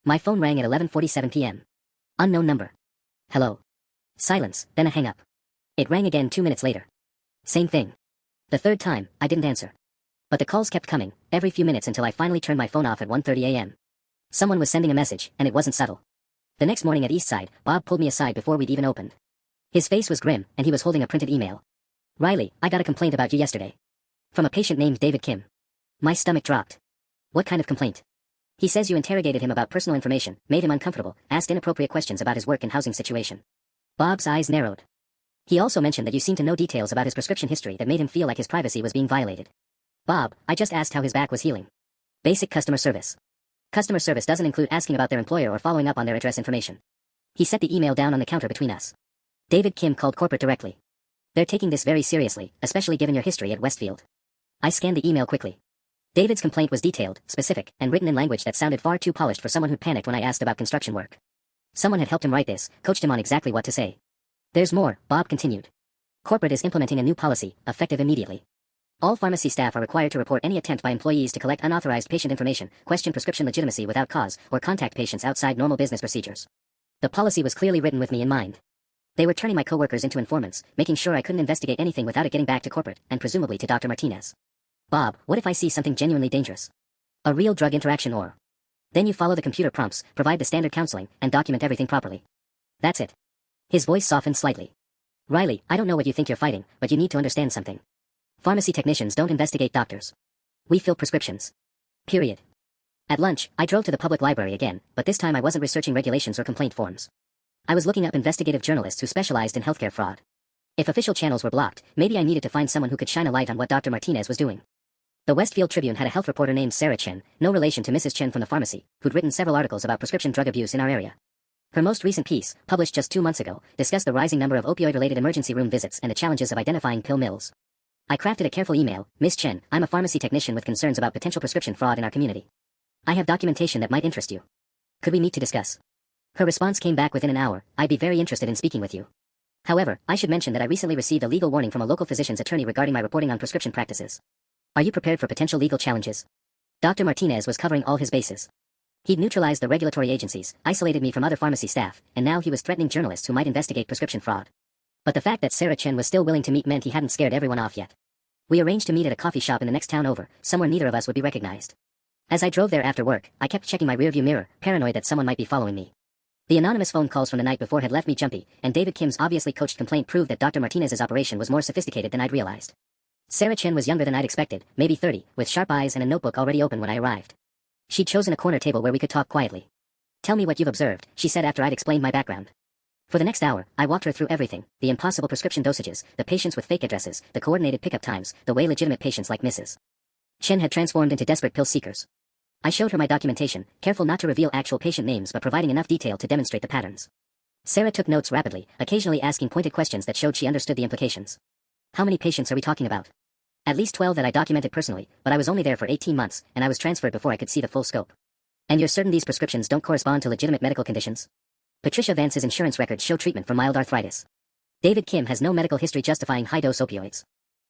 My phone rang at 11:47 p.m. Unknown number. "Hello." Silence, then a hang-up. It rang again 2 minutes later. Same thing. The third time, I didn't answer. But the calls kept coming, every few minutes until I finally turned my phone off at 1:30 a.m. Someone was sending a message, and it wasn't subtle. The next morning at Eastside, Bob pulled me aside before we'd even opened. His face was grim, and he was holding a printed email. "Riley, I got a complaint about you yesterday. From a patient named David Kim." My stomach dropped. "What kind of complaint?" "He says you interrogated him about personal information, made him uncomfortable, asked inappropriate questions about his work and housing situation." Bob's eyes narrowed. "He also mentioned that you seemed to know details about his prescription history that made him feel like his privacy was being violated." "Bob, I just asked how his back was healing. Basic customer service. Customer service doesn't include asking about their employer or following up on their address information." He set the email down on the counter between us. "David Kim called corporate directly. They're taking this very seriously, especially given your history at Westfield." I scanned the email quickly. David's complaint was detailed, specific, and written in language that sounded far too polished for someone who'd panicked when I asked about construction work. Someone had helped him write this, coached him on exactly what to say. "There's more," Bob continued. "Corporate is implementing a new policy, effective immediately. All pharmacy staff are required to report any attempt by employees to collect unauthorized patient information, question prescription legitimacy without cause, or contact patients outside normal business procedures." The policy was clearly written with me in mind. They were turning my coworkers into informants, making sure I couldn't investigate anything without it getting back to corporate, and presumably to Dr. Martinez. "Bob, what if I see something genuinely dangerous? A real drug interaction or..." "Then you follow the computer prompts, provide the standard counseling, and document everything properly. That's it." His voice softened slightly. "Riley, I don't know what you think you're fighting, but you need to understand something. Pharmacy technicians don't investigate doctors. We fill prescriptions. Period." At lunch, I drove to the public library again, but this time I wasn't researching regulations or complaint forms. I was looking up investigative journalists who specialized in healthcare fraud. If official channels were blocked, maybe I needed to find someone who could shine a light on what Dr. Martinez was doing. The Westfield Tribune had a health reporter named Sarah Chen, no relation to Mrs. Chen from the pharmacy, who'd written several articles about prescription drug abuse in our area. Her most recent piece, published just 2 months ago, discussed the rising number of opioid-related emergency room visits and the challenges of identifying pill mills. I crafted a careful email. "Miss Chen, I'm a pharmacy technician with concerns about potential prescription fraud in our community. I have documentation that might interest you. Could we meet to discuss?" Her response came back within an hour. "I'd be very interested in speaking with you. However, I should mention that I recently received a legal warning from a local physician's attorney regarding my reporting on prescription practices. Are you prepared for potential legal challenges?" Dr. Martinez was covering all his bases. He'd neutralized the regulatory agencies, isolated me from other pharmacy staff, and now he was threatening journalists who might investigate prescription fraud. But the fact that Sarah Chen was still willing to meet meant he hadn't scared everyone off yet. We arranged to meet at a coffee shop in the next town over, somewhere neither of us would be recognized. As I drove there after work, I kept checking my rearview mirror, paranoid that someone might be following me. The anonymous phone calls from the night before had left me jumpy, and David Kim's obviously coached complaint proved that Dr. Martinez's operation was more sophisticated than I'd realized. Sarah Chen was younger than I'd expected, maybe 30, with sharp eyes and a notebook already open when I arrived. She'd chosen a corner table where we could talk quietly. "Tell me what you've observed," she said after I'd explained my background. For the next hour, I walked her through everything, the impossible prescription dosages, the patients with fake addresses, the coordinated pickup times, the way legitimate patients like Mrs. Chen had transformed into desperate pill seekers. I showed her my documentation, careful not to reveal actual patient names but providing enough detail to demonstrate the patterns. Sarah took notes rapidly, occasionally asking pointed questions that showed she understood the implications. How many patients are we talking about? At least 12 that I documented personally, but I was only there for 18 months, and I was transferred before I could see the full scope. And you're certain these prescriptions don't correspond to legitimate medical conditions? Patricia Vance's insurance records show treatment for mild arthritis. David Kim has no medical history justifying high-dose opioids.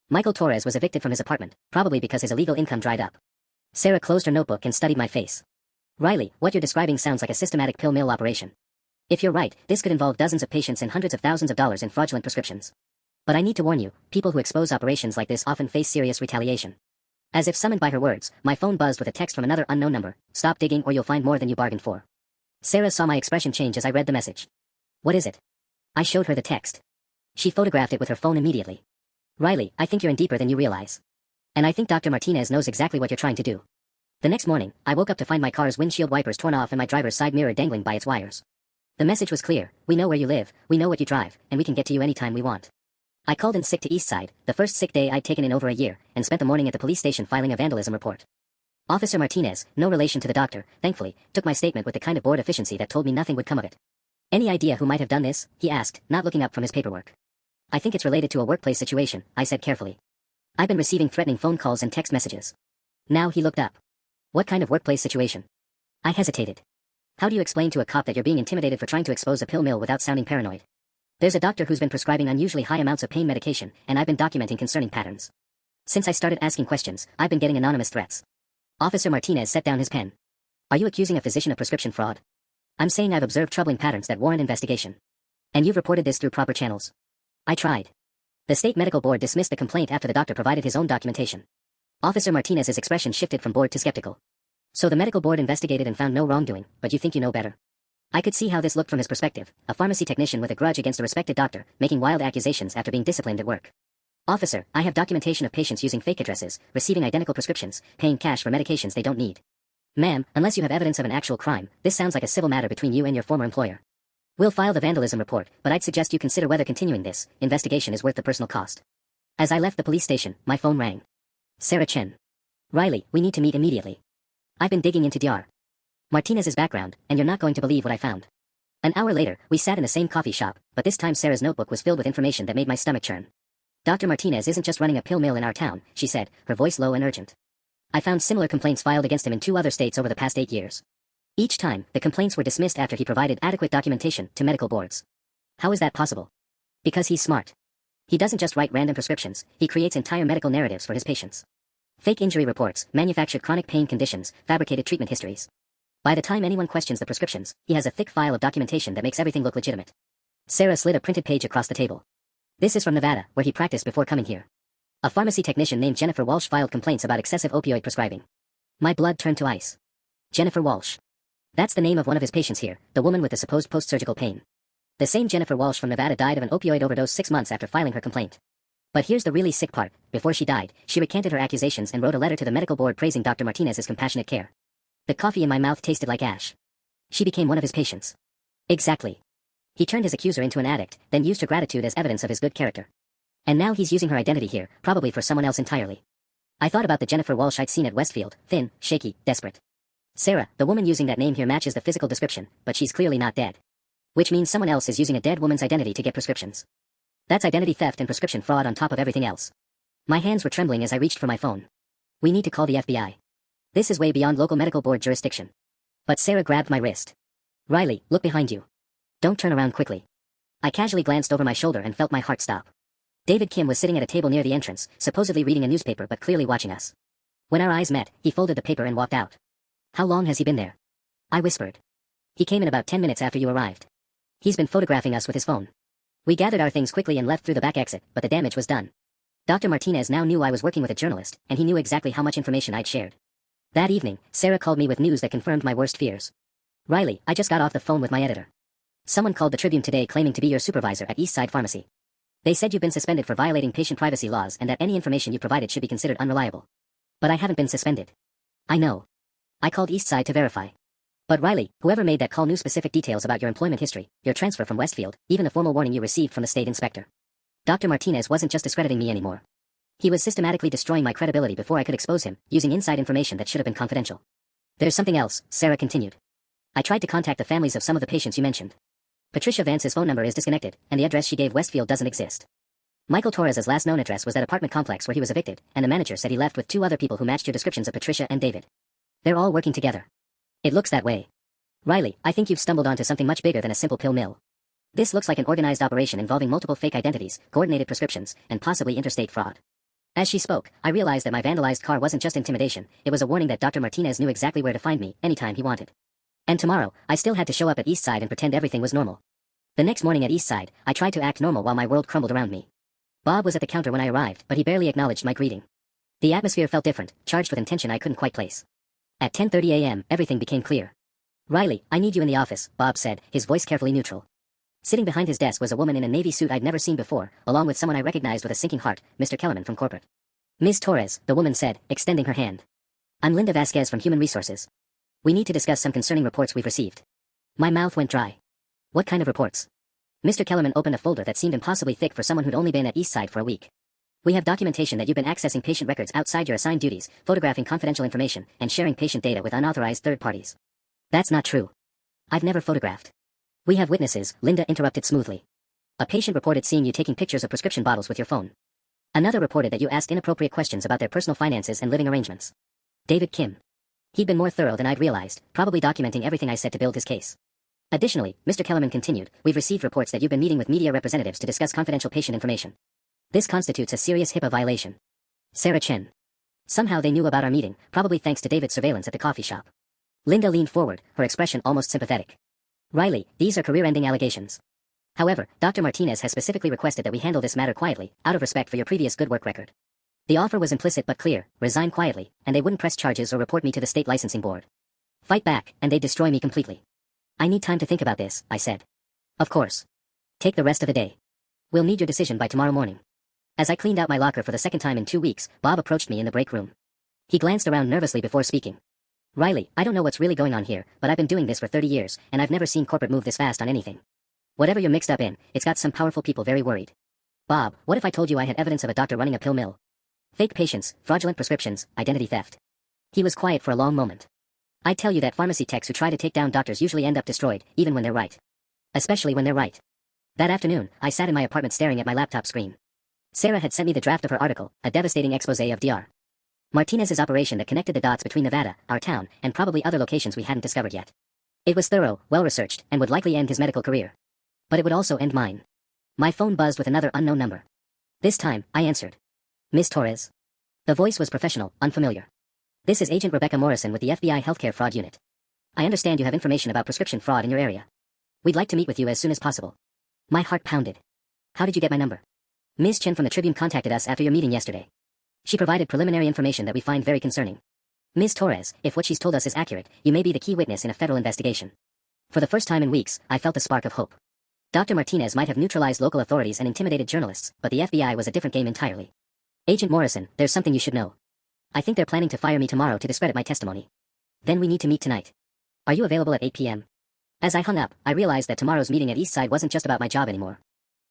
Michael Torres was evicted from his apartment, probably because his illegal income dried up. Sarah closed her notebook and studied my face. Riley, what you're describing sounds like a systematic pill mill operation. If you're right, this could involve dozens of patients and hundreds of thousands of dollars in fraudulent prescriptions. But I need to warn you, people who expose operations like this often face serious retaliation. As if summoned by her words, my phone buzzed with a text from another unknown number. Stop digging or you'll find more than you bargained for. Sarah saw my expression change as I read the message. What is it? I showed her the text. She photographed it with her phone immediately. Riley, I think you're in deeper than you realize. And I think Dr. Martinez knows exactly what you're trying to do. The next morning, I woke up to find my car's windshield wipers torn off and my driver's side mirror dangling by its wires. The message was clear: we know where you live, we know what you drive, and we can get to you anytime we want. I called in sick to Eastside, the first sick day I'd taken in over a year, and spent the morning at the police station filing a vandalism report. Officer Martinez, no relation to the doctor, thankfully, took my statement with the kind of bored efficiency that told me nothing would come of it. Any idea who might have done this? He asked, not looking up from his paperwork. I think it's related to a workplace situation, I said carefully. I've been receiving threatening phone calls and text messages. Now he looked up. What kind of workplace situation? I hesitated. How do you explain to a cop that you're being intimidated for trying to expose a pill mill without sounding paranoid? There's a doctor who's been prescribing unusually high amounts of pain medication, and I've been documenting concerning patterns. Since I started asking questions, I've been getting anonymous threats. Officer Martinez set down his pen. Are you accusing a physician of prescription fraud? I'm saying I've observed troubling patterns that warrant investigation. And you've reported this through proper channels. I tried. The state medical board dismissed the complaint after the doctor provided his own documentation. Officer Martinez's expression shifted from bored to skeptical. So the medical board investigated and found no wrongdoing, but you think you know better? I could see how this looked from his perspective, a pharmacy technician with a grudge against a respected doctor, making wild accusations after being disciplined at work. Officer, I have documentation of patients using fake addresses, receiving identical prescriptions, paying cash for medications they don't need. Ma'am, unless you have evidence of an actual crime, this sounds like a civil matter between you and your former employer. We'll file the vandalism report, but I'd suggest you consider whether continuing this investigation is worth the personal cost. As I left the police station, my phone rang. Sarah Chen. Riley, we need to meet immediately. I've been digging into Dr. Martinez's background, and you're not going to believe what I found. An hour later, we sat in the same coffee shop, but this time Sarah's notebook was filled with information that made my stomach churn. Dr. Martinez isn't just running a pill mill in our town, she said, her voice low and urgent. I found similar complaints filed against him in 2 other states over the past 8 years. Each time, the complaints were dismissed after he provided adequate documentation to medical boards. How is that possible? Because he's smart. He doesn't just write random prescriptions, he creates entire medical narratives for his patients. Fake injury reports, manufactured chronic pain conditions, fabricated treatment histories. By the time anyone questions the prescriptions, he has a thick file of documentation that makes everything look legitimate. Sarah slid a printed page across the table. This is from Nevada, where he practiced before coming here. A pharmacy technician named Jennifer Walsh filed complaints about excessive opioid prescribing. My blood turned to ice. Jennifer Walsh. That's the name of one of his patients here, the woman with the supposed post-surgical pain. The same Jennifer Walsh from Nevada died of an opioid overdose 6 months after filing her complaint. But here's the really sick part: before she died, she recanted her accusations and wrote a letter to the medical board praising Dr. Martinez's compassionate care. The coffee in my mouth tasted like ash. She became one of his patients. Exactly. He turned his accuser into an addict, then used her gratitude as evidence of his good character. And now he's using her identity here, probably for someone else entirely. I thought about the Jennifer Walsh I'd seen at Westfield, thin, shaky, desperate. Sarah, the woman using that name here matches the physical description, but she's clearly not dead. Which means someone else is using a dead woman's identity to get prescriptions. That's identity theft and prescription fraud on top of everything else. My hands were trembling as I reached for my phone. We need to call the FBI. This is way beyond local medical board jurisdiction. But Sarah grabbed my wrist. Riley, look behind you. Don't turn around quickly. I casually glanced over my shoulder and felt my heart stop. David Kim was sitting at a table near the entrance, supposedly reading a newspaper but clearly watching us. When our eyes met, he folded the paper and walked out. How long has he been there? I whispered. He came in about 10 minutes after you arrived. He's been photographing us with his phone. We gathered our things quickly and left through the back exit, but the damage was done. Dr. Martinez now knew I was working with a journalist, and he knew exactly how much information I'd shared. That evening, Sarah called me with news that confirmed my worst fears. Riley, I just got off the phone with my editor. Someone called the Tribune today claiming to be your supervisor at Eastside Pharmacy. They said you've been suspended for violating patient privacy laws and that any information you provided should be considered unreliable. But I haven't been suspended. I know. I called Eastside to verify. But Riley, whoever made that call knew specific details about your employment history, your transfer from Westfield, even the formal warning you received from the state inspector. Dr. Martinez wasn't just discrediting me anymore. He was systematically destroying my credibility before I could expose him, using inside information that should have been confidential. There's something else, Sarah continued. I tried to contact the families of some of the patients you mentioned. Patricia Vance's phone number is disconnected, and the address she gave Westfield doesn't exist. Michael Torres's last known address was that apartment complex where he was evicted, and the manager said he left with 2 other people who matched your descriptions of Patricia and David. They're all working together. It looks that way. Riley, I think you've stumbled onto something much bigger than a simple pill mill. This looks like an organized operation involving multiple fake identities, coordinated prescriptions, and possibly interstate fraud. As she spoke, I realized that my vandalized car wasn't just intimidation, it was a warning that Dr. Martinez knew exactly where to find me, anytime he wanted. And tomorrow, I still had to show up at Eastside and pretend everything was normal. The next morning at Eastside, I tried to act normal while my world crumbled around me. Bob was at the counter when I arrived, but he barely acknowledged my greeting. The atmosphere felt different, charged with intention I couldn't quite place. At 10:30 a.m., everything became clear. Riley, I need you in the office, Bob said, his voice carefully neutral. Sitting behind his desk was a woman in a navy suit I'd never seen before, along with someone I recognized with a sinking heart, Mr. Kellerman from corporate. Ms. Torres, the woman said, extending her hand. I'm Linda Vasquez from Human Resources. We need to discuss some concerning reports we've received. My mouth went dry. What kind of reports? Mr. Kellerman opened a folder that seemed impossibly thick for someone who'd only been at Eastside for a week. We have documentation that you've been accessing patient records outside your assigned duties, photographing confidential information, and sharing patient data with unauthorized third parties. That's not true. I've never photographed. We have witnesses, Linda interrupted smoothly. A patient reported seeing you taking pictures of prescription bottles with your phone. Another reported that you asked inappropriate questions about their personal finances and living arrangements. David Kim. He'd been more thorough than I'd realized, probably documenting everything I said to build his case. Additionally, Mr. Kellerman continued, we've received reports that you've been meeting with media representatives to discuss confidential patient information. This constitutes a serious HIPAA violation. Sarah Chen. Somehow they knew about our meeting, probably thanks to David's surveillance at the coffee shop. Linda leaned forward, her expression almost sympathetic. Riley, these are career-ending allegations. However, Dr. Martinez has specifically requested that we handle this matter quietly, out of respect for your previous good work record. The offer was implicit but clear, resign quietly, and they wouldn't press charges or report me to the state licensing board. Fight back, and they'd destroy me completely. I need time to think about this, I said. Of course. Take the rest of the day. We'll need your decision by tomorrow morning. As I cleaned out my locker for the second time in 2 weeks, Bob approached me in the break room. He glanced around nervously before speaking. Riley, I don't know what's really going on here, but I've been doing this for 30 years, and I've never seen corporate move this fast on anything. Whatever you're mixed up in, it's got some powerful people very worried. Bob, what if I told you I had evidence of a doctor running a pill mill? Fake patients, fraudulent prescriptions, identity theft. He was quiet for a long moment. I'd tell you that pharmacy techs who try to take down doctors usually end up destroyed, even when they're right. Especially when they're right. That afternoon, I sat in my apartment staring at my laptop screen. Sarah had sent me the draft of her article, a devastating expose of Dr. Martinez's operation that connected the dots between Nevada, our town, and probably other locations we hadn't discovered yet. It was thorough, well-researched, and would likely end his medical career. But it would also end mine. My phone buzzed with another unknown number. This time, I answered. Ms. Torres. The voice was professional, unfamiliar. This is Agent Rebecca Morrison with the FBI Healthcare Fraud Unit. I understand you have information about prescription fraud in your area. We'd like to meet with you as soon as possible. My heart pounded. How did you get my number? Ms. Chen from the Tribune contacted us after your meeting yesterday. She provided preliminary information that we find very concerning. Ms. Torres, if what she's told us is accurate, you may be the key witness in a federal investigation. For the first time in weeks, I felt a spark of hope. Dr. Martinez might have neutralized local authorities and intimidated journalists, but the FBI was a different game entirely. Agent Morrison, there's something you should know. I think they're planning to fire me tomorrow to discredit my testimony. Then we need to meet tonight. Are you available at 8 p.m.? As I hung up, I realized that tomorrow's meeting at Eastside wasn't just about my job anymore.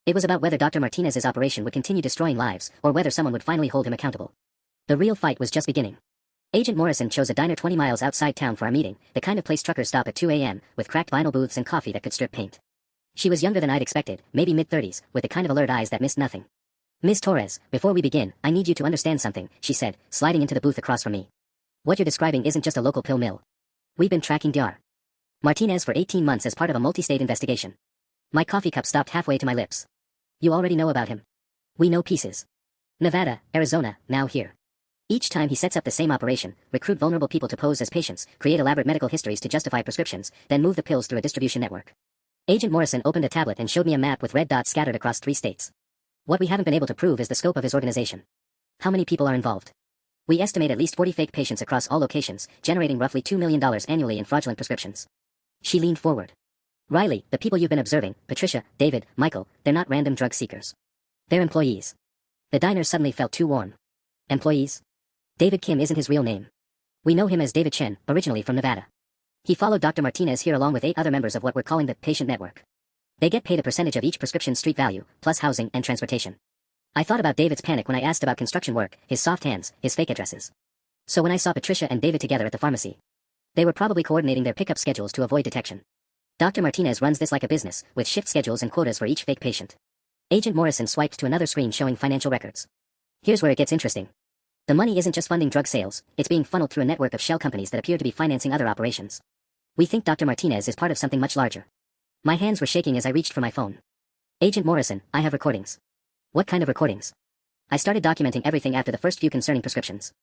It was about whether Dr. Martinez's operation would continue destroying lives, or whether someone would finally hold him accountable. The real fight was just beginning. Agent Morrison chose a diner 20 miles outside town for our meeting, the kind of place truckers stop at 2 a.m., with cracked vinyl booths and coffee that could strip paint. She was younger than I'd expected, maybe mid-30s, with the kind of alert eyes that missed nothing. Ms. Torres, before we begin, I need you to understand something, she said, sliding into the booth across from me. What you're describing isn't just a local pill mill. We've been tracking Dr. Martinez for 18 months as part of a multi-state investigation. My coffee cup stopped halfway to my lips. You already know about him. We know pieces. Nevada, Arizona, now here. Each time he sets up the same operation, recruit vulnerable people to pose as patients, create elaborate medical histories to justify prescriptions, then move the pills through a distribution network. Agent Morrison opened a tablet and showed me a map with red dots scattered across 3 states. What we haven't been able to prove is the scope of his organization. How many people are involved? We estimate at least 40 fake patients across all locations, generating roughly $2 million annually in fraudulent prescriptions. She leaned forward. Riley, the people you've been observing, Patricia, David, Michael, they're not random drug seekers. They're employees. The diner suddenly felt too warm. Employees? David Kim isn't his real name. We know him as David Chen, originally from Nevada. He followed Dr. Martinez here along with 8 other members of what we're calling the patient network. They get paid a percentage of each prescription street value, plus housing and transportation. I thought about David's panic when I asked about construction work, his soft hands, his fake addresses. So when I saw Patricia and David together at the pharmacy, they were probably coordinating their pickup schedules to avoid detection. Dr. Martinez runs this like a business, with shift schedules and quotas for each fake patient. Agent Morrison swiped to another screen showing financial records. Here's where it gets interesting. The money isn't just funding drug sales, it's being funneled through a network of shell companies that appear to be financing other operations. We think Dr. Martinez is part of something much larger. My hands were shaking as I reached for my phone. Agent Morrison, I have recordings. What kind of recordings? I started documenting everything after the first few concerning prescriptions.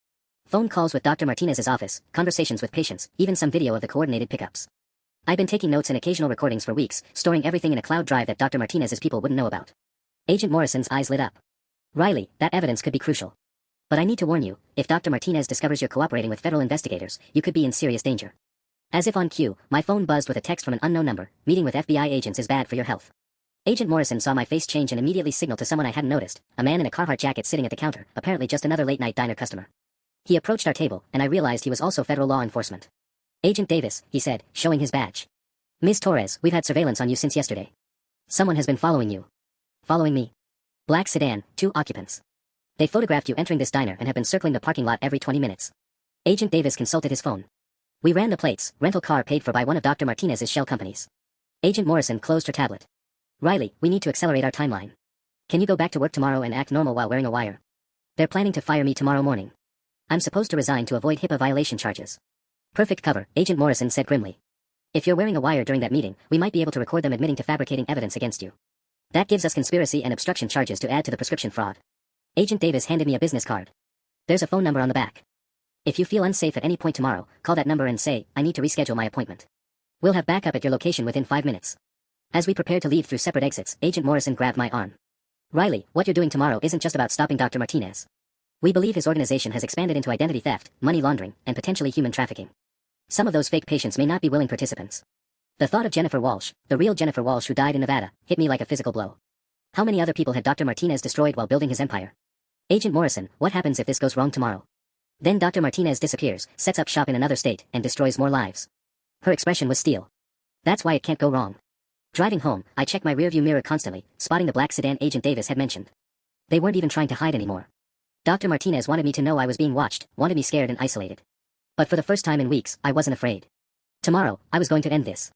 Phone calls with Dr. Martinez's office, conversations with patients, even some video of the coordinated pickups. I've been taking notes and occasional recordings for weeks, storing everything in a cloud drive that Dr. Martinez's people wouldn't know about. Agent Morrison's eyes lit up. Riley, that evidence could be crucial. But I need to warn you, if Dr. Martinez discovers you're cooperating with federal investigators, you could be in serious danger. As if on cue, my phone buzzed with a text from an unknown number. Meeting with FBI agents is bad for your health. Agent Morrison saw my face change and immediately signaled to someone I hadn't noticed, a man in a Carhartt jacket sitting at the counter, apparently just another late-night diner customer. He approached our table, and I realized he was also federal law enforcement. Agent Davis, he said, showing his badge. Ms. Torres, we've had surveillance on you since yesterday. Someone has been following you. Following me. Black sedan, 2 occupants. They photographed you entering this diner and have been circling the parking lot every 20 minutes. Agent Davis consulted his phone. We ran the plates, rental car paid for by one of Dr. Martinez's shell companies. Agent Morrison closed her tablet. Riley, we need to accelerate our timeline. Can you go back to work tomorrow and act normal while wearing a wire? They're planning to fire me tomorrow morning. I'm supposed to resign to avoid HIPAA violation charges. Perfect cover, Agent Morrison said grimly. If you're wearing a wire during that meeting, we might be able to record them admitting to fabricating evidence against you. That gives us conspiracy and obstruction charges to add to the prescription fraud. Agent Davis handed me a business card. There's a phone number on the back. If you feel unsafe at any point tomorrow, call that number and say, I need to reschedule my appointment. We'll have backup at your location within 5 minutes. As we prepared to leave through separate exits, Agent Morrison grabbed my arm. Riley, what you're doing tomorrow isn't just about stopping Dr. Martinez. We believe his organization has expanded into identity theft, money laundering, and potentially human trafficking. Some of those fake patients may not be willing participants. The thought of Jennifer Walsh, the real Jennifer Walsh who died in Nevada, hit me like a physical blow. How many other people had Dr. Martinez destroyed while building his empire? Agent Morrison, what happens if this goes wrong tomorrow? Then Dr. Martinez disappears, sets up shop in another state, and destroys more lives. Her expression was steel. That's why it can't go wrong. Driving home, I checked my rearview mirror constantly, spotting the black sedan Agent Davis had mentioned. They weren't even trying to hide anymore. Dr. Martinez wanted me to know I was being watched, wanted me scared and isolated. But for the first time in weeks, I wasn't afraid. Tomorrow, I was going to end this.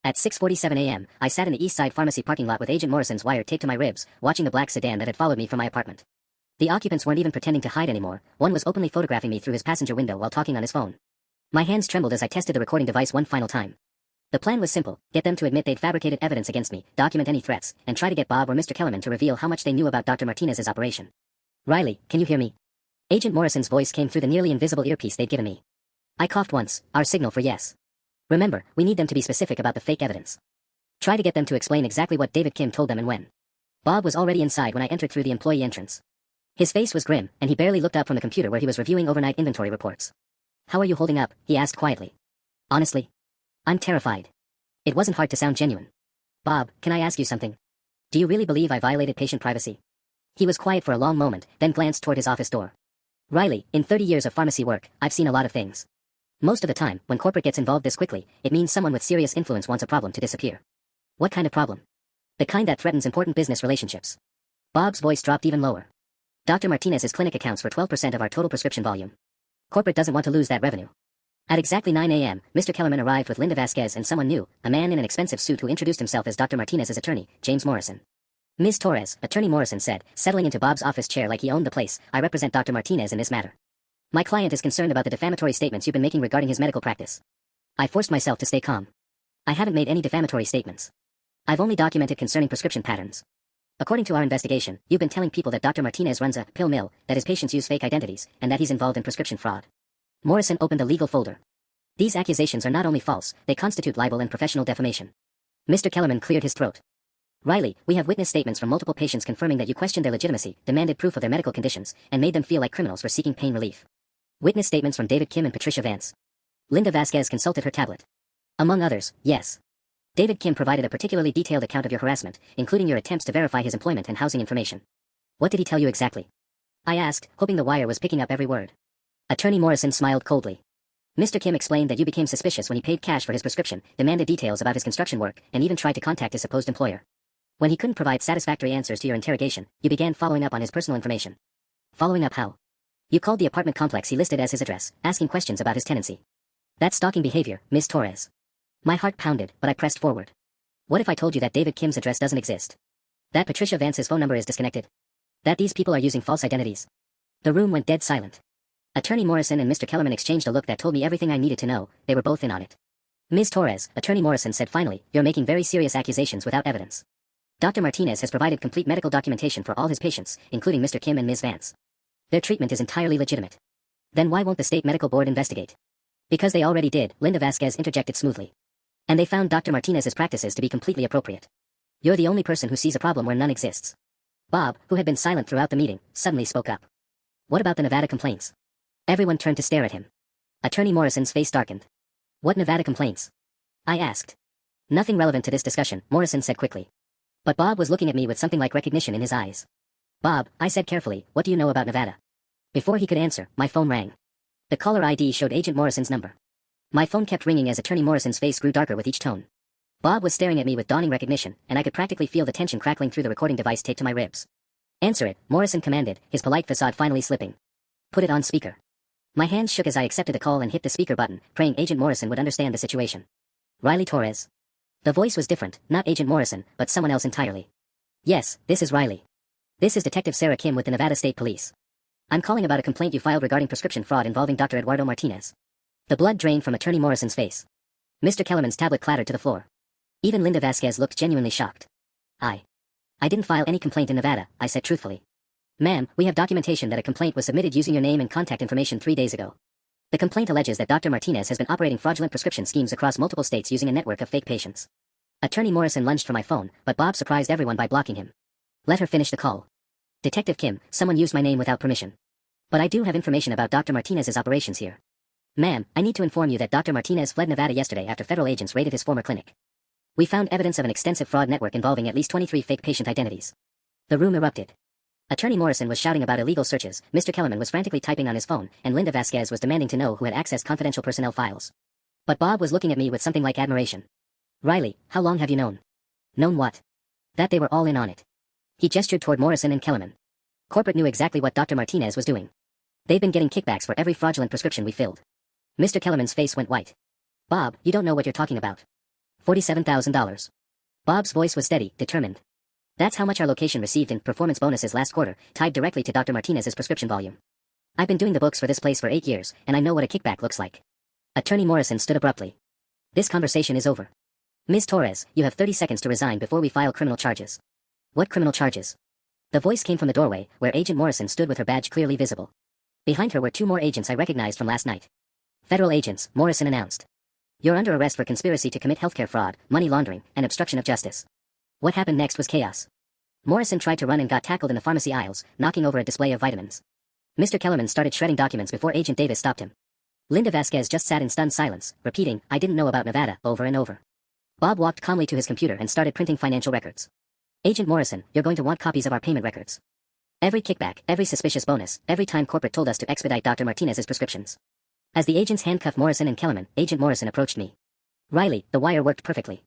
At 6:47 a.m., I sat in the East Side Pharmacy parking lot with Agent Morrison's wire taped to my ribs, watching the black sedan that had followed me from my apartment. The occupants weren't even pretending to hide anymore. One was openly photographing me through his passenger window while talking on his phone. My hands trembled as I tested the recording device one final time. The plan was simple, get them to admit they'd fabricated evidence against me, document any threats, and try to get Bob or Mr. Kellerman to reveal how much they knew about Dr. Martinez's operation. Riley, can you hear me? Agent Morrison's voice came through the nearly invisible earpiece they'd given me. I coughed once, our signal for yes. Remember, we need them to be specific about the fake evidence. Try to get them to explain exactly what David Kim told them and when. Bob was already inside when I entered through the employee entrance. His face was grim, and he barely looked up from the computer where he was reviewing overnight inventory reports. How are you holding up? He asked quietly. Honestly, I'm terrified. It wasn't hard to sound genuine. Bob, can I ask you something? Do you really believe I violated patient privacy? He was quiet for a long moment, then glanced toward his office door. Riley, in 30 years of pharmacy work, I've seen a lot of things. Most of the time, when corporate gets involved this quickly, it means someone with serious influence wants a problem to disappear. What kind of problem? The kind that threatens important business relationships. Bob's voice dropped even lower. Dr. Martinez's clinic accounts for 12% of our total prescription volume. Corporate doesn't want to lose that revenue. At exactly 9 a.m., Mr. Kellerman arrived with Linda Vasquez and someone new, a man in an expensive suit who introduced himself as Dr. Martinez's attorney, James Morrison. Ms. Torres, Attorney Morrison said, settling into Bob's office chair like he owned the place, I represent Dr. Martinez in this matter. My client is concerned about the defamatory statements you've been making regarding his medical practice. I forced myself to stay calm. I haven't made any defamatory statements. I've only documented concerning prescription patterns. According to our investigation, you've been telling people that Dr. Martinez runs a pill mill, that his patients use fake identities, and that he's involved in prescription fraud. Morrison opened a legal folder. These accusations are not only false, they constitute libel and professional defamation. Mr. Kellerman cleared his throat. Riley, we have witness statements from multiple patients confirming that you questioned their legitimacy, demanded proof of their medical conditions, and made them feel like criminals for seeking pain relief. Witness statements from David Kim and Patricia Vance. Linda Vasquez consulted her tablet. Among others, yes. David Kim provided a particularly detailed account of your harassment, including your attempts to verify his employment and housing information. What did he tell you exactly? I asked, hoping the wire was picking up every word. Attorney Morrison smiled coldly. Mr. Kim explained that you became suspicious when he paid cash for his prescription, demanded details about his construction work, and even tried to contact his supposed employer. When he couldn't provide satisfactory answers to your interrogation, you began following up on his personal information. Following up how? You called the apartment complex he listed as his address, asking questions about his tenancy. That's stalking behavior, Ms. Torres. My heart pounded, but I pressed forward. What if I told you that David Kim's address doesn't exist? That Patricia Vance's phone number is disconnected? That these people are using false identities? The room went dead silent. Attorney Morrison and Mr. Kellerman exchanged a look that told me everything I needed to know. They were both in on it. Ms. Torres, Attorney Morrison said finally, you're making very serious accusations without evidence. Dr. Martinez has provided complete medical documentation for all his patients, including Mr. Kim and Ms. Vance. Their treatment is entirely legitimate. Then why won't the state medical board investigate? Because they already did, Linda Vasquez interjected smoothly. And they found Dr. Martinez's practices to be completely appropriate. You're the only person who sees a problem where none exists. Bob, who had been silent throughout the meeting, suddenly spoke up. What about the Nevada complaints? Everyone turned to stare at him. Attorney Morrison's face darkened. What Nevada complaints? I asked. Nothing relevant to this discussion, Morrison said quickly. But Bob was looking at me with something like recognition in his eyes. Bob, I said carefully, what do you know about Nevada? Before he could answer, my phone rang. The caller ID showed Agent Morrison's number. My phone kept ringing as Attorney Morrison's face grew darker with each tone. Bob was staring at me with dawning recognition, and I could practically feel the tension crackling through the recording device taped to my ribs. Answer it, Morrison commanded, his polite facade finally slipping. Put it on speaker. My hands shook as I accepted the call and hit the speaker button, praying Agent Morrison would understand the situation. Riley Torres. The voice was different, not Agent Morrison, but someone else entirely. Yes, this is Riley. This is Detective Sarah Kim with the Nevada State Police. I'm calling about a complaint you filed regarding prescription fraud involving Dr. Eduardo Martinez. The blood drained from Attorney Morrison's face. Mr. Kellerman's tablet clattered to the floor. Even Linda Vasquez looked genuinely shocked. I didn't file any complaint in Nevada, I said truthfully. Ma'am, we have documentation that a complaint was submitted using your name and contact information 3 days ago. The complaint alleges that Dr. Martinez has been operating fraudulent prescription schemes across multiple states using a network of fake patients. Attorney Morrison lunged for my phone, but Bob surprised everyone by blocking him. Let her finish the call. Detective Kim, someone used my name without permission. But I do have information about Dr. Martinez's operations here. Ma'am, I need to inform you that Dr. Martinez fled Nevada yesterday after federal agents raided his former clinic. We found evidence of an extensive fraud network involving at least 23 fake patient identities. The room erupted. Attorney Morrison was shouting about illegal searches, Mr. Kellerman was frantically typing on his phone, and Linda Vasquez was demanding to know who had accessed confidential personnel files. But Bob was looking at me with something like admiration. Riley, how long have you known? Known what? That they were all in on it. He gestured toward Morrison and Kellerman. Corporate knew exactly what Dr. Martinez was doing. They've been getting kickbacks for every fraudulent prescription we filled. Mr. Kellerman's face went white. Bob, you don't know what you're talking about. $47,000. Bob's voice was steady, determined. That's how much our location received in performance bonuses last quarter, tied directly to Dr. Martinez's prescription volume. I've been doing the books for this place for 8 years, and I know what a kickback looks like. Attorney Morrison stood abruptly. This conversation is over. Ms. Torres, you have 30 seconds to resign before we file criminal charges. What criminal charges? The voice came from the doorway, where Agent Morrison stood with her badge clearly visible. Behind her were 2 more agents I recognized from last night. Federal agents, Morrison announced. You're under arrest for conspiracy to commit healthcare fraud, money laundering, and obstruction of justice. What happened next was chaos. Morrison tried to run and got tackled in the pharmacy aisles, knocking over a display of vitamins. Mr. Kellerman started shredding documents before Agent Davis stopped him. Linda Vasquez just sat in stunned silence, repeating, I didn't know about Nevada, over and over. Bob walked calmly to his computer and started printing financial records. Agent Morrison, you're going to want copies of our payment records. Every kickback, every suspicious bonus, every time corporate told us to expedite Dr. Martinez's prescriptions. As the agents handcuffed Morrison and Kellerman, Agent Morrison approached me. Riley, the wire worked perfectly.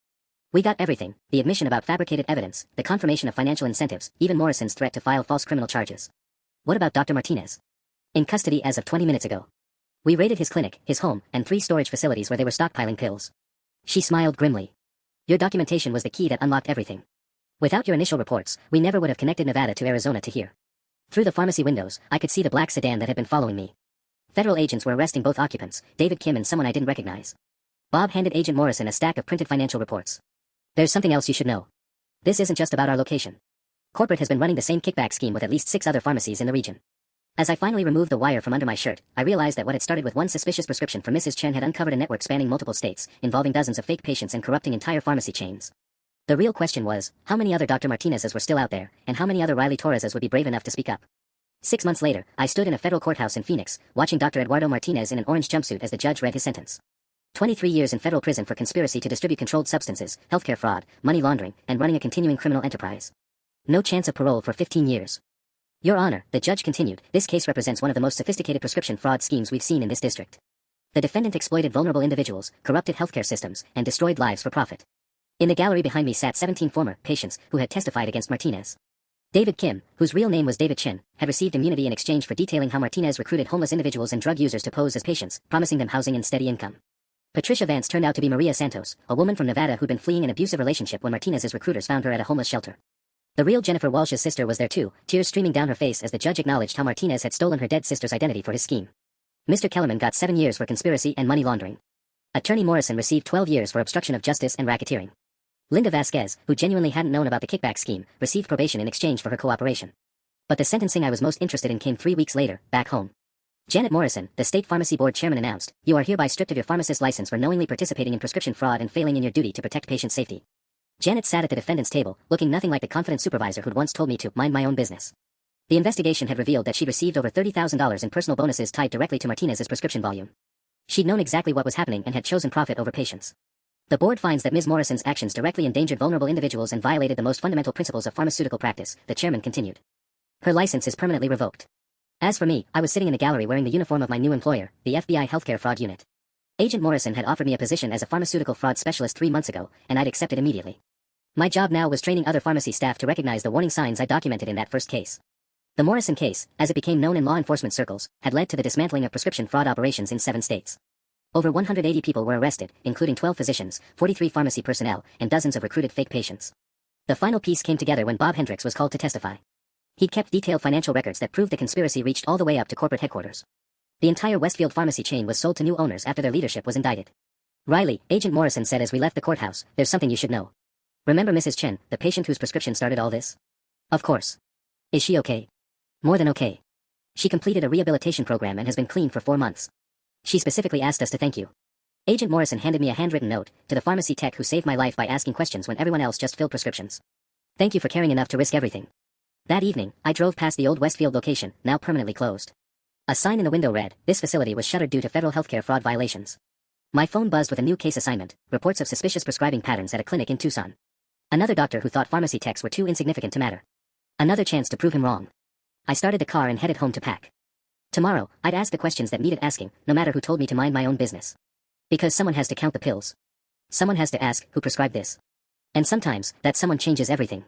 We got everything, the admission about fabricated evidence, the confirmation of financial incentives, even Morrison's threat to file false criminal charges. What about Dr. Martinez? In custody as of 20 minutes ago. We raided his clinic, his home, and 3 storage facilities where they were stockpiling pills. She smiled grimly. Your documentation was the key that unlocked everything. Without your initial reports, we never would have connected Nevada to Arizona to here. Through the pharmacy windows, I could see the black sedan that had been following me. Federal agents were arresting both occupants, David Kim and someone I didn't recognize. Bob handed Agent Morrison a stack of printed financial reports. There's something else you should know. This isn't just about our location. Corporate has been running the same kickback scheme with at least 6 other pharmacies in the region. As I finally removed the wire from under my shirt, I realized that what had started with one suspicious prescription for Mrs. Chen had uncovered a network spanning multiple states, involving dozens of fake patients and corrupting entire pharmacy chains. The real question was, how many other Dr. Martinez's were still out there, and how many other Riley Torreses would be brave enough to speak up? 6 months later, I stood in a federal courthouse in Phoenix, watching Dr. Eduardo Martinez in an orange jumpsuit as the judge read his sentence. 23 years in federal prison for conspiracy to distribute controlled substances, healthcare fraud, money laundering, and running a continuing criminal enterprise. No chance of parole for 15 years. Your Honor, the judge continued, this case represents one of the most sophisticated prescription fraud schemes we've seen in this district. The defendant exploited vulnerable individuals, corrupted healthcare systems, and destroyed lives for profit. In the gallery behind me sat 17 former patients who had testified against Martinez. David Kim, whose real name was David Chin, had received immunity in exchange for detailing how Martinez recruited homeless individuals and drug users to pose as patients, promising them housing and steady income. Patricia Vance turned out to be Maria Santos, a woman from Nevada who'd been fleeing an abusive relationship when Martinez's recruiters found her at a homeless shelter. The real Jennifer Walsh's sister was there too, tears streaming down her face as the judge acknowledged how Martinez had stolen her dead sister's identity for his scheme. Mr. Kellerman got 7 years for conspiracy and money laundering. Attorney Morrison received 12 years for obstruction of justice and racketeering. Linda Vasquez, who genuinely hadn't known about the kickback scheme, received probation in exchange for her cooperation. But the sentencing I was most interested in came 3 weeks later, back home. Janet Morrison, the state pharmacy board chairman, announced, "You are hereby stripped of your pharmacist license for knowingly participating in prescription fraud and failing in your duty to protect patient safety." Janet sat at the defendant's table, looking nothing like the confident supervisor who'd once told me to mind my own business. The investigation had revealed that she'd received over $30,000 in personal bonuses tied directly to Martinez's prescription volume. She'd known exactly what was happening and had chosen profit over patients. The board finds that Ms. Morrison's actions directly endangered vulnerable individuals and violated the most fundamental principles of pharmaceutical practice, the chairman continued. Her license is permanently revoked. As for me, I was sitting in the gallery wearing the uniform of my new employer, the FBI Healthcare Fraud Unit. Agent Morrison had offered me a position as a pharmaceutical fraud specialist 3 months ago, and I'd accepted immediately. My job now was training other pharmacy staff to recognize the warning signs I documented in that first case. The Morrison case, as it became known in law enforcement circles, had led to the dismantling of prescription fraud operations in 7 states. Over 180 people were arrested, including 12 physicians, 43 pharmacy personnel, and dozens of recruited fake patients. The final piece came together when Bob Hendricks was called to testify. He'd kept detailed financial records that proved the conspiracy reached all the way up to corporate headquarters. The entire Westfield pharmacy chain was sold to new owners after their leadership was indicted. Riley, Agent Morrison said as we left the courthouse, "There's something you should know. Remember Mrs. Chen, the patient whose prescription started all this? Of course. Is she okay? More than okay. She completed a rehabilitation program and has been clean for 4 months. She specifically asked us to thank you." Agent Morrison handed me a handwritten note to the pharmacy tech who saved my life by asking questions when everyone else just filled prescriptions. "Thank you for caring enough to risk everything." That evening, I drove past the old Westfield location, now permanently closed. A sign in the window read, "This facility was shuttered due to federal healthcare fraud violations." My phone buzzed with a new case assignment, reports of suspicious prescribing patterns at a clinic in Tucson. Another doctor who thought pharmacy techs were too insignificant to matter. Another chance to prove him wrong. I started the car and headed home to pack. Tomorrow, I'd ask the questions that needed asking, no matter who told me to mind my own business. Because someone has to count the pills. Someone has to ask, who prescribed this? And sometimes, that someone changes everything.